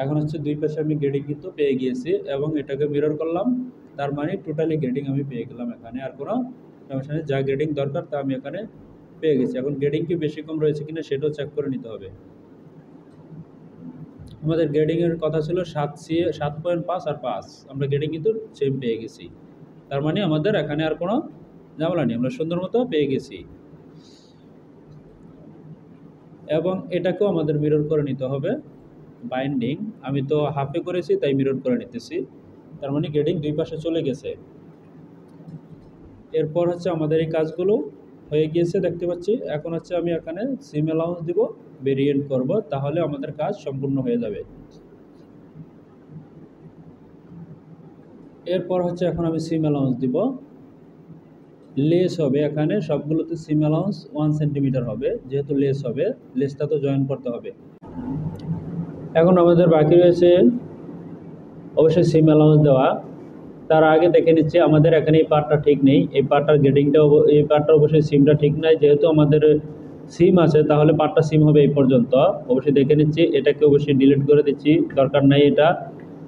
এখন হচ্ছে দুই পাশে আমি গ্রেডিং কিন্তু পেয়ে গিয়েছি এবং এটাকে মিরর করলাম, তার মানে টোটালি গ্রেডিং আমি পেয়ে গেলাম। এখানে আর কোনো সমস্যা নেই, যা গ্রেডিং দরকার তা আমি এখানে পেয়ে গেছি। এখন গ্রেডিং কি বেশি কম রয়েছে কিনা সেটাও চেক করে নিতে হবে। আমাদের গ্রেডিংয়ের কথা ছিল 7.5 আর 5, আমরা গ্রেডিং কিন্তু সেম পেয়ে গেছি। তার মানে আমাদের এখানে আর কোনো ঝামেলা নেই, আমরা সুন্দর মতো পেয়ে গেছি। এবং এটাকেও আমাদের মিরর করে নিতে হবে। বাইন্ডিং আমি তো হাফে করেছি, তাই মিরর করে নিতেছি। তার মানে গ্রেডিং দুই পাশে চলে গেছে। এরপর হচ্ছে আমাদের এই কাজগুলো হয়ে গিয়েছে দেখতে পাচ্ছি। এখন হচ্ছে আমি এখানে সিম অ্যালাউন্স দিব, ভেরিয়েন্ট করব, তাহলে আমাদের কাজ সম্পূর্ণ হয়ে যাবে। এরপর হচ্ছে এখন আমি সিম অ্যালাউন্স দিব। লেস হবে এখানে সবগুলোতে সিম অ্যালাউন্স 1 সেন্টিমিটার হবে, যেহেতু লেস হবে, লেসটা তো জয়েন করতে হবে। এখন আমাদের বাকি রয়েছে অবশ্যই সিম অ্যালাউন্স দেওয়া। তার আগে দেখে নিচ্ছি আমাদের এখানে এই পার্টটা ঠিক নেই, এই পার্টটার গ্রেডিংটা, এই পার্টটা অবশ্যই সিমটা ঠিক নাই। যেহেতু আমাদের সিম আছে তাহলে পার্টটা সিম হবে এই পর্যন্ত। অবশ্যই দেখে নিচ্ছি, এটাকে অবশ্যই ডিলিট করে দিচ্ছি, দরকার নাই এটা।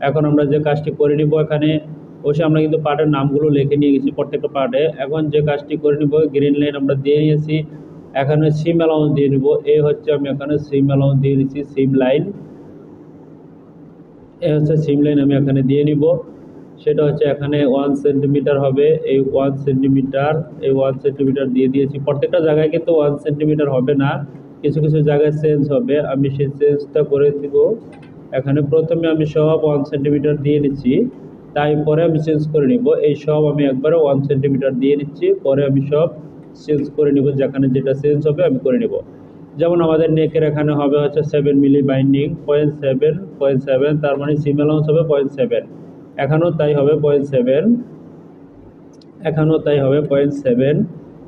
এখন আমরা যে কাজটি করে নিব, এখানে অবশ্যই আমরা কিন্তু পার্টের নামগুলো লিখে নিয়ে গেছি প্রত্যেকটা পার্টে। এখন যে কাজটি করে নিব, গ্রিন লাইন আমরা দিয়ে নিয়েছি, এখানে সিম অ্যালাউন্স দিয়ে নিব। এই হচ্ছে আমি এখানে সিম অ্যালাউন্স দিয়ে দিচ্ছি, সিম লাইন। এ হচ্ছে সিম লাইন আমি এখানে দিয়ে নিব। সেটা হচ্ছে এখানে 1 সেন্টিমিটার হবে, এই 1 সেন্টিমিটার, এই 1 সেন্টিমিটার দিয়ে দিয়েছি। প্রত্যেকটা জায়গায় কিন্তু 1 সেন্টিমিটার হবে না, কিছু কিছু জায়গায় চেঞ্জ হবে, আমি সেই চেঞ্জটা করে দিব। এখানে প্রথমে আমি সব 1 সেন্টিমিটার দিয়ে নিচ্ছি, তারপরে আমি চেঞ্জ করে নিব। এই সব আমি একবারে 1 সেন্টিমিটার দিয়ে নিচ্ছি, পরে আমি সব চেঞ্জ করে নিব, যেখানে যেটা চেঞ্জ হবে আমি করে নিব। যেমন আমাদের নেকের এখানে হবে হচ্ছে 7 মিলি বাইন্ডিং, 0.7, তার মানে সিম অ্যালাউন্স হবে 0.7। এখানেও তাই হবে 0.7, এখানেও তাই হবে 0.7,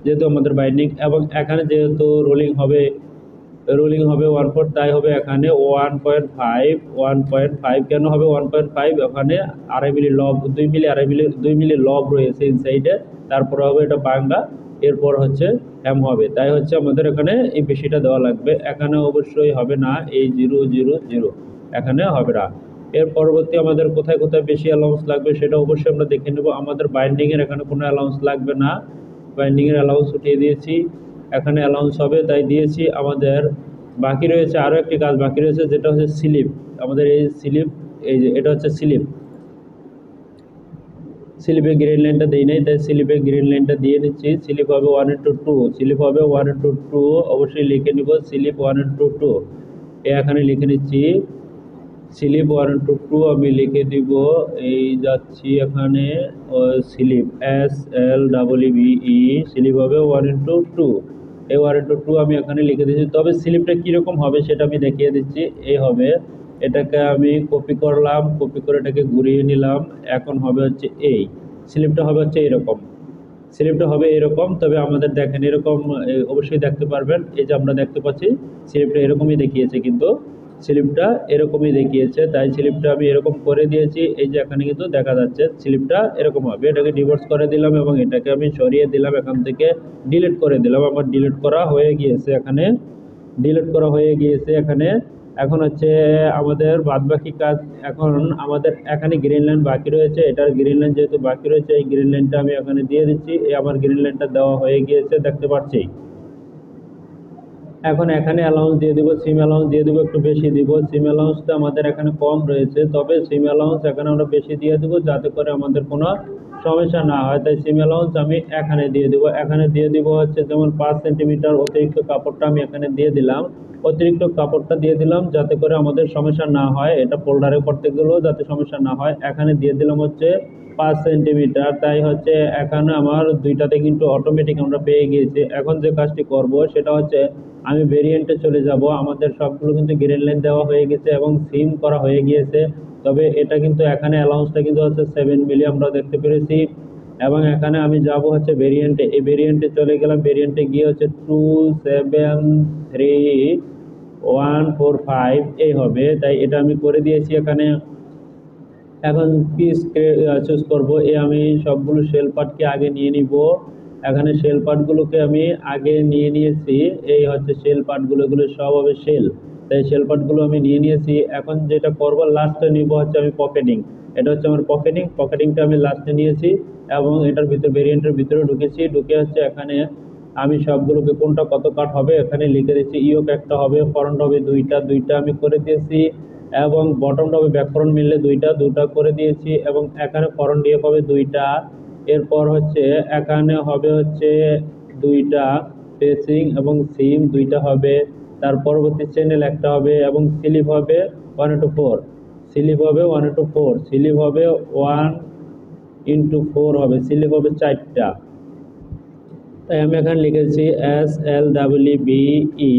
যেহেতু আমাদের বাইন্ডিং। এবং এখানে যেহেতু রোলিং হবে, রোলিং হবে 1/4, তাই হবে এখানে 1.5। 1.5 কেন হবে 1.5? ওখানে 2.5 মিলি লব, 2 মিলি 2.5 মিলি 2 মিলি লব রয়েছে ইনসাইডে, তারপরে হবে এটা বাঙ্গা, এরপর হচ্ছে হ্যাম হবে, তাই হচ্ছে আমাদের এখানে এই বেশিটা দেওয়া লাগবে। এখানে অবশ্যই হবে না এই 0.0.0, এখানে হবে না। এর পরবর্তী আমাদের কোথায় কোথায় বেশি অ্যালাউন্স লাগবে সেটা অবশ্যই আমরা দেখে নেব। আমাদের বাইন্ডিংয়ের এখানে কোনো অ্যালাউন্স লাগবে না, বাইন্ডিংয়ের অ্যালাউন্স উঠিয়ে দিয়েছি, এখানে অ্যালাউন্স হবে তাই দিয়েছি। আমাদের বাকি রয়েছে আরও একটি কাজ বাকি রয়েছে, যেটা হচ্ছে স্লিপ। আমাদের এই স্লিপ, এই যে এটা হচ্ছে স্লিপ, স্লিপে গ্রিন লাইনটা দিই নাই, তাই স্লিপে গ্রিন লাইনটা দিয়ে নিচ্ছি। স্লিপ হবে 1:2, স্লিপ হবে 1:2, অবশ্যই লিখে নিব স্লিপ 1:2। এখানে লিখে নিচ্ছি স্লিপ 1:2 আমি লিখে দিব। এই যাচ্ছি এখানে স্লিপ SLEEE, স্লিপ হবে 1:2, এই 1:2 আমি এখানে লিখে দিচ্ছি। তবে স্লিপটা কীরকম হবে সেটা আমি দেখিয়ে দিচ্ছি। এই হবে, এটাকে আমি কপি করলাম, কপি করে এটাকে ঘুরিয়ে নিলাম, এখন হবে হচ্ছে এই স্লিপটা হবে হচ্ছে এরকম, স্লিপটা হবে এরকম। তবে আমাদের দেখেন এরকম অবশ্যই দেখতে পারবেন, এই যে আমরা দেখতে পাচ্ছি স্লিপটা এরকমই দেখিয়েছে, কিন্তু স্লিপটা এরকমই দেখিয়েছে, তাই স্লিপটা আমি এরকম করে দিয়েছি। এই যে এখানে কিন্তু দেখা যাচ্ছে স্লিপটা এরকম হবে। এটাকে ডিভোর্স করে দিলাম এবং এটাকে আমি সরিয়ে দিলাম, এখান থেকে ডিলিট করে দিলাম। আমার ডিলিট করা হয়ে গিয়েছে, এখানে ডিলিট করা হয়ে গিয়েছে এখানে। এখন হচ্ছে আমাদের বাদবাকি কাজ, এখন আমাদের এখানে গ্রিন লাইন বাকি রয়েছে, এটার গ্রিন লাইন যেহেতু বাকি রয়েছে, এই গ্রিন লাইনটা আমি এখানে দিয়ে দিচ্ছি। এই আমার গ্রিন লাইনটা দেওয়া হয়ে গিয়েছে দেখতে পাচ্ছি। এখন এখানে অ্যালাউন্স দিয়ে দিব, সিম অ্যালাউন্স দিয়ে দিব, একটু বেশি দিব। সিম অ্যালাউন্সটা আমাদের এখানে কম রয়েছে, তবে সিম অ্যালাউন্স এখানে আমরা বেশি দিয়ে দেবো, যাতে করে আমাদের কোনো সমস্যা না হয়। তাই সিম অ্যালাউন্স আমি এখানে দিয়ে দিব। এখানে দিয়ে দিব হচ্ছে যেমন 5 সেন্টিমিটার অতিরিক্ত কাপড়টা আমি এখানে দিয়ে দিলাম, অতিরিক্ত কাপড়টা দিয়ে দিলাম যাতে করে আমাদের সমস্যা না হয়, এটা ফোল্ডারে করতে গেলেও যাতে সমস্যা না হয়। এখানে দিয়ে দিলাম হচ্ছে 5 সেন্টিমিটার, তাই হচ্ছে এখানে আমার দুইটাতে কিন্তু অটোমেটিক আমরা পেয়ে গিয়েছি। এখন যে কাজটি করব সেটা হচ্ছে আমি ভেরিয়েন্টে চলে যাব। আমাদের সবগুলো কিন্তু গ্রিন লাইন দেওয়া হয়ে গেছে এবং সিম করা হয়ে গিয়েছে, তবে এটা কিন্তু এখানে অ্যালাউন্সটা কিন্তু হচ্ছে 7 মিলি আমরা দেখতে পেরেছি। এবং এখানে আমি যাব হচ্ছে ভেরিয়েন্টে, এই ভেরিয়েন্টে চলে গেলাম, ভেরিয়েন্টে গিয়ে হচ্ছে 273.145 এই হবে, তাই এটা আমি করে দিয়েছি এখানে। এখন পিস চুজ করব। আমি সবগুলো শেল পার্টকে আগে নিয়ে নিব। এখানে শেল পার্টগুলোকে আমি আগে নিয়ে নিয়েছি। এই হচ্ছে শেল পার্টগুলো, এগুলো সব হবে শেল। তাই শেল পার্টগুলো আমি নিয়ে নিয়েছি। এখন যেটা করব লাস্টে নিব হচ্ছে আমি পকেটিং। এটা হচ্ছে আমার পকেটিং। পকেটিংটা আমি লাস্টে নিয়েছি এবং এটার ভিতরে ভেরিয়েন্টের ভিতরে ঢুকেছি। ঢুকে হচ্ছে এখানে আমি সবগুলোকে কোনটা কত কাট হবে এখানে লিখে দিচ্ছি। ইয়োক একটা হবে, ফরন্ট হবে দুইটা, দুইটা আমি করে দিয়েছি। এবং বটমটা হবে ব্যাক ফ্রন্ট মিললে দুইটা, দুটা করে দিয়েছি। এবং এখানে ফরন্ট ডিএফ হবে দুইটা। এরপর হচ্ছে এখানে হবে হচ্ছে দুইটা ফেসিং এবং সিম দুইটা হবে। তার পরবর্তী চ্যানেল একটা হবে এবং স্লিপ হবে 1/4। স্লিপ হবে 1/4, স্লিপ হবে 1/4 হবে, স্লিপ হবে 4টা। তাই আমি এখানে লিখেছি SLWBE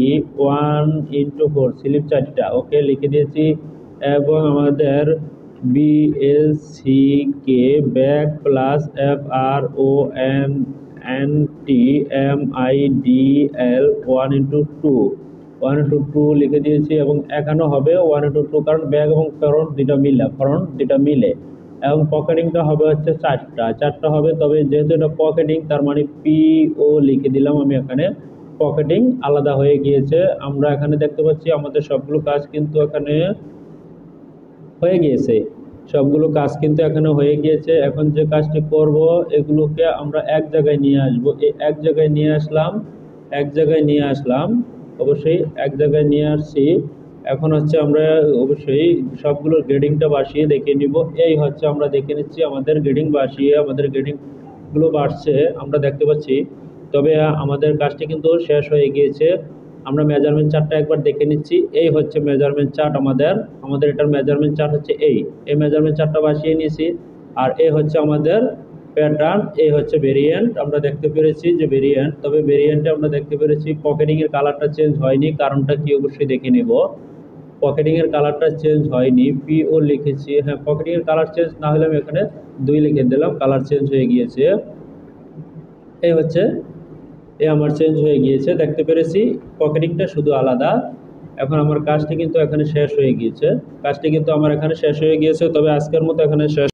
1/4, স্লিপ 4টা, ওকে লিখে দিয়েছি। এবং আমাদের BLCK ব্যাক প্লাস FRONTMIDL 1/2 লিখে দিয়েছি। এবং এখানেও হবে 1/2, কারণ ব্যাক এবং ফ্রন্ট দুইটা মিলে। এবং পকেটিংটা হবে হচ্ছে 4টা হবে। তবে যেহেতু এটা পকেটিং তার মানে PO লিখে দিলাম আমি এখানে। পকেটিং আলাদা হয়ে গিয়েছে। আমরা এখানে দেখতে পাচ্ছি আমাদের সবগুলো কাজ কিন্তু এখানে হয়ে গিয়েছে। সবগুলো কাজ কিন্তু এখানে হয়ে গিয়েছে। এখন যে কাজটি করব এগুলোকে আমরা এক জায়গায় নিয়ে আসব। এই এক জায়গায় নিয়ে আসলাম, এক জায়গায় নিয়ে আসলাম, অবশ্যই এক জায়গায় নিয়ে আসছি। এখন হচ্ছে আমরা অবশ্যই সবগুলোর গ্রেডিংটা বাসিয়ে দেখে নিব। এই হচ্ছে আমরা দেখে নিচ্ছি আমাদের গ্রেডিং বাসিয়ে আমাদের গ্রেডিংগুলো বাড়ছে আমরা দেখতে পাচ্ছি। তবে আমাদের কাজটি কিন্তু শেষ হয়ে গিয়েছে। আমরা মেজারমেন্ট চার্টটা একবার দেখে নিচ্ছি। এই হচ্ছে মেজারমেন্ট চার্ট আমাদের এটার মেজারমেন্ট চার্ট হচ্ছে এই মেজারমেন্ট চার্টটা বাসিয়ে নিয়েছি। আর এই হচ্ছে আমাদের প্যাটার্ন, এই হচ্ছে ভেরিয়েন্ট। আমরা দেখতে পেরেছি যে ভেরিয়েন্ট, তবে ভেরিয়েন্টে আমরা দেখতে পেরেছি পকেটিং এর কালারটা চেঞ্জ হয়নি। কারণটা কি অবশ্যই দেখে নিব। পকেটিং এর কালারটা চেঞ্জ হয়নি, PO লিখেছি। হ্যাঁ, পকেটিং এর কালার চেঞ্জ না হলে আমি এখানে 2 লিখে দিলাম, কালার চেঞ্জ হয়ে গিয়েছে। এই হচ্ছে আমার চেঞ্জ হয়ে গিয়েছে, দেখতে পেরেছি পকেটিংটা শুধু আলাদা। এখন আমার কাজটি কিন্তু এখানে শেষ হয়ে গিয়েছে। কাজটি কিন্তু আমার এখানে শেষ হয়ে গিয়েছে। তবে আজকের মতো এখানে শেষ।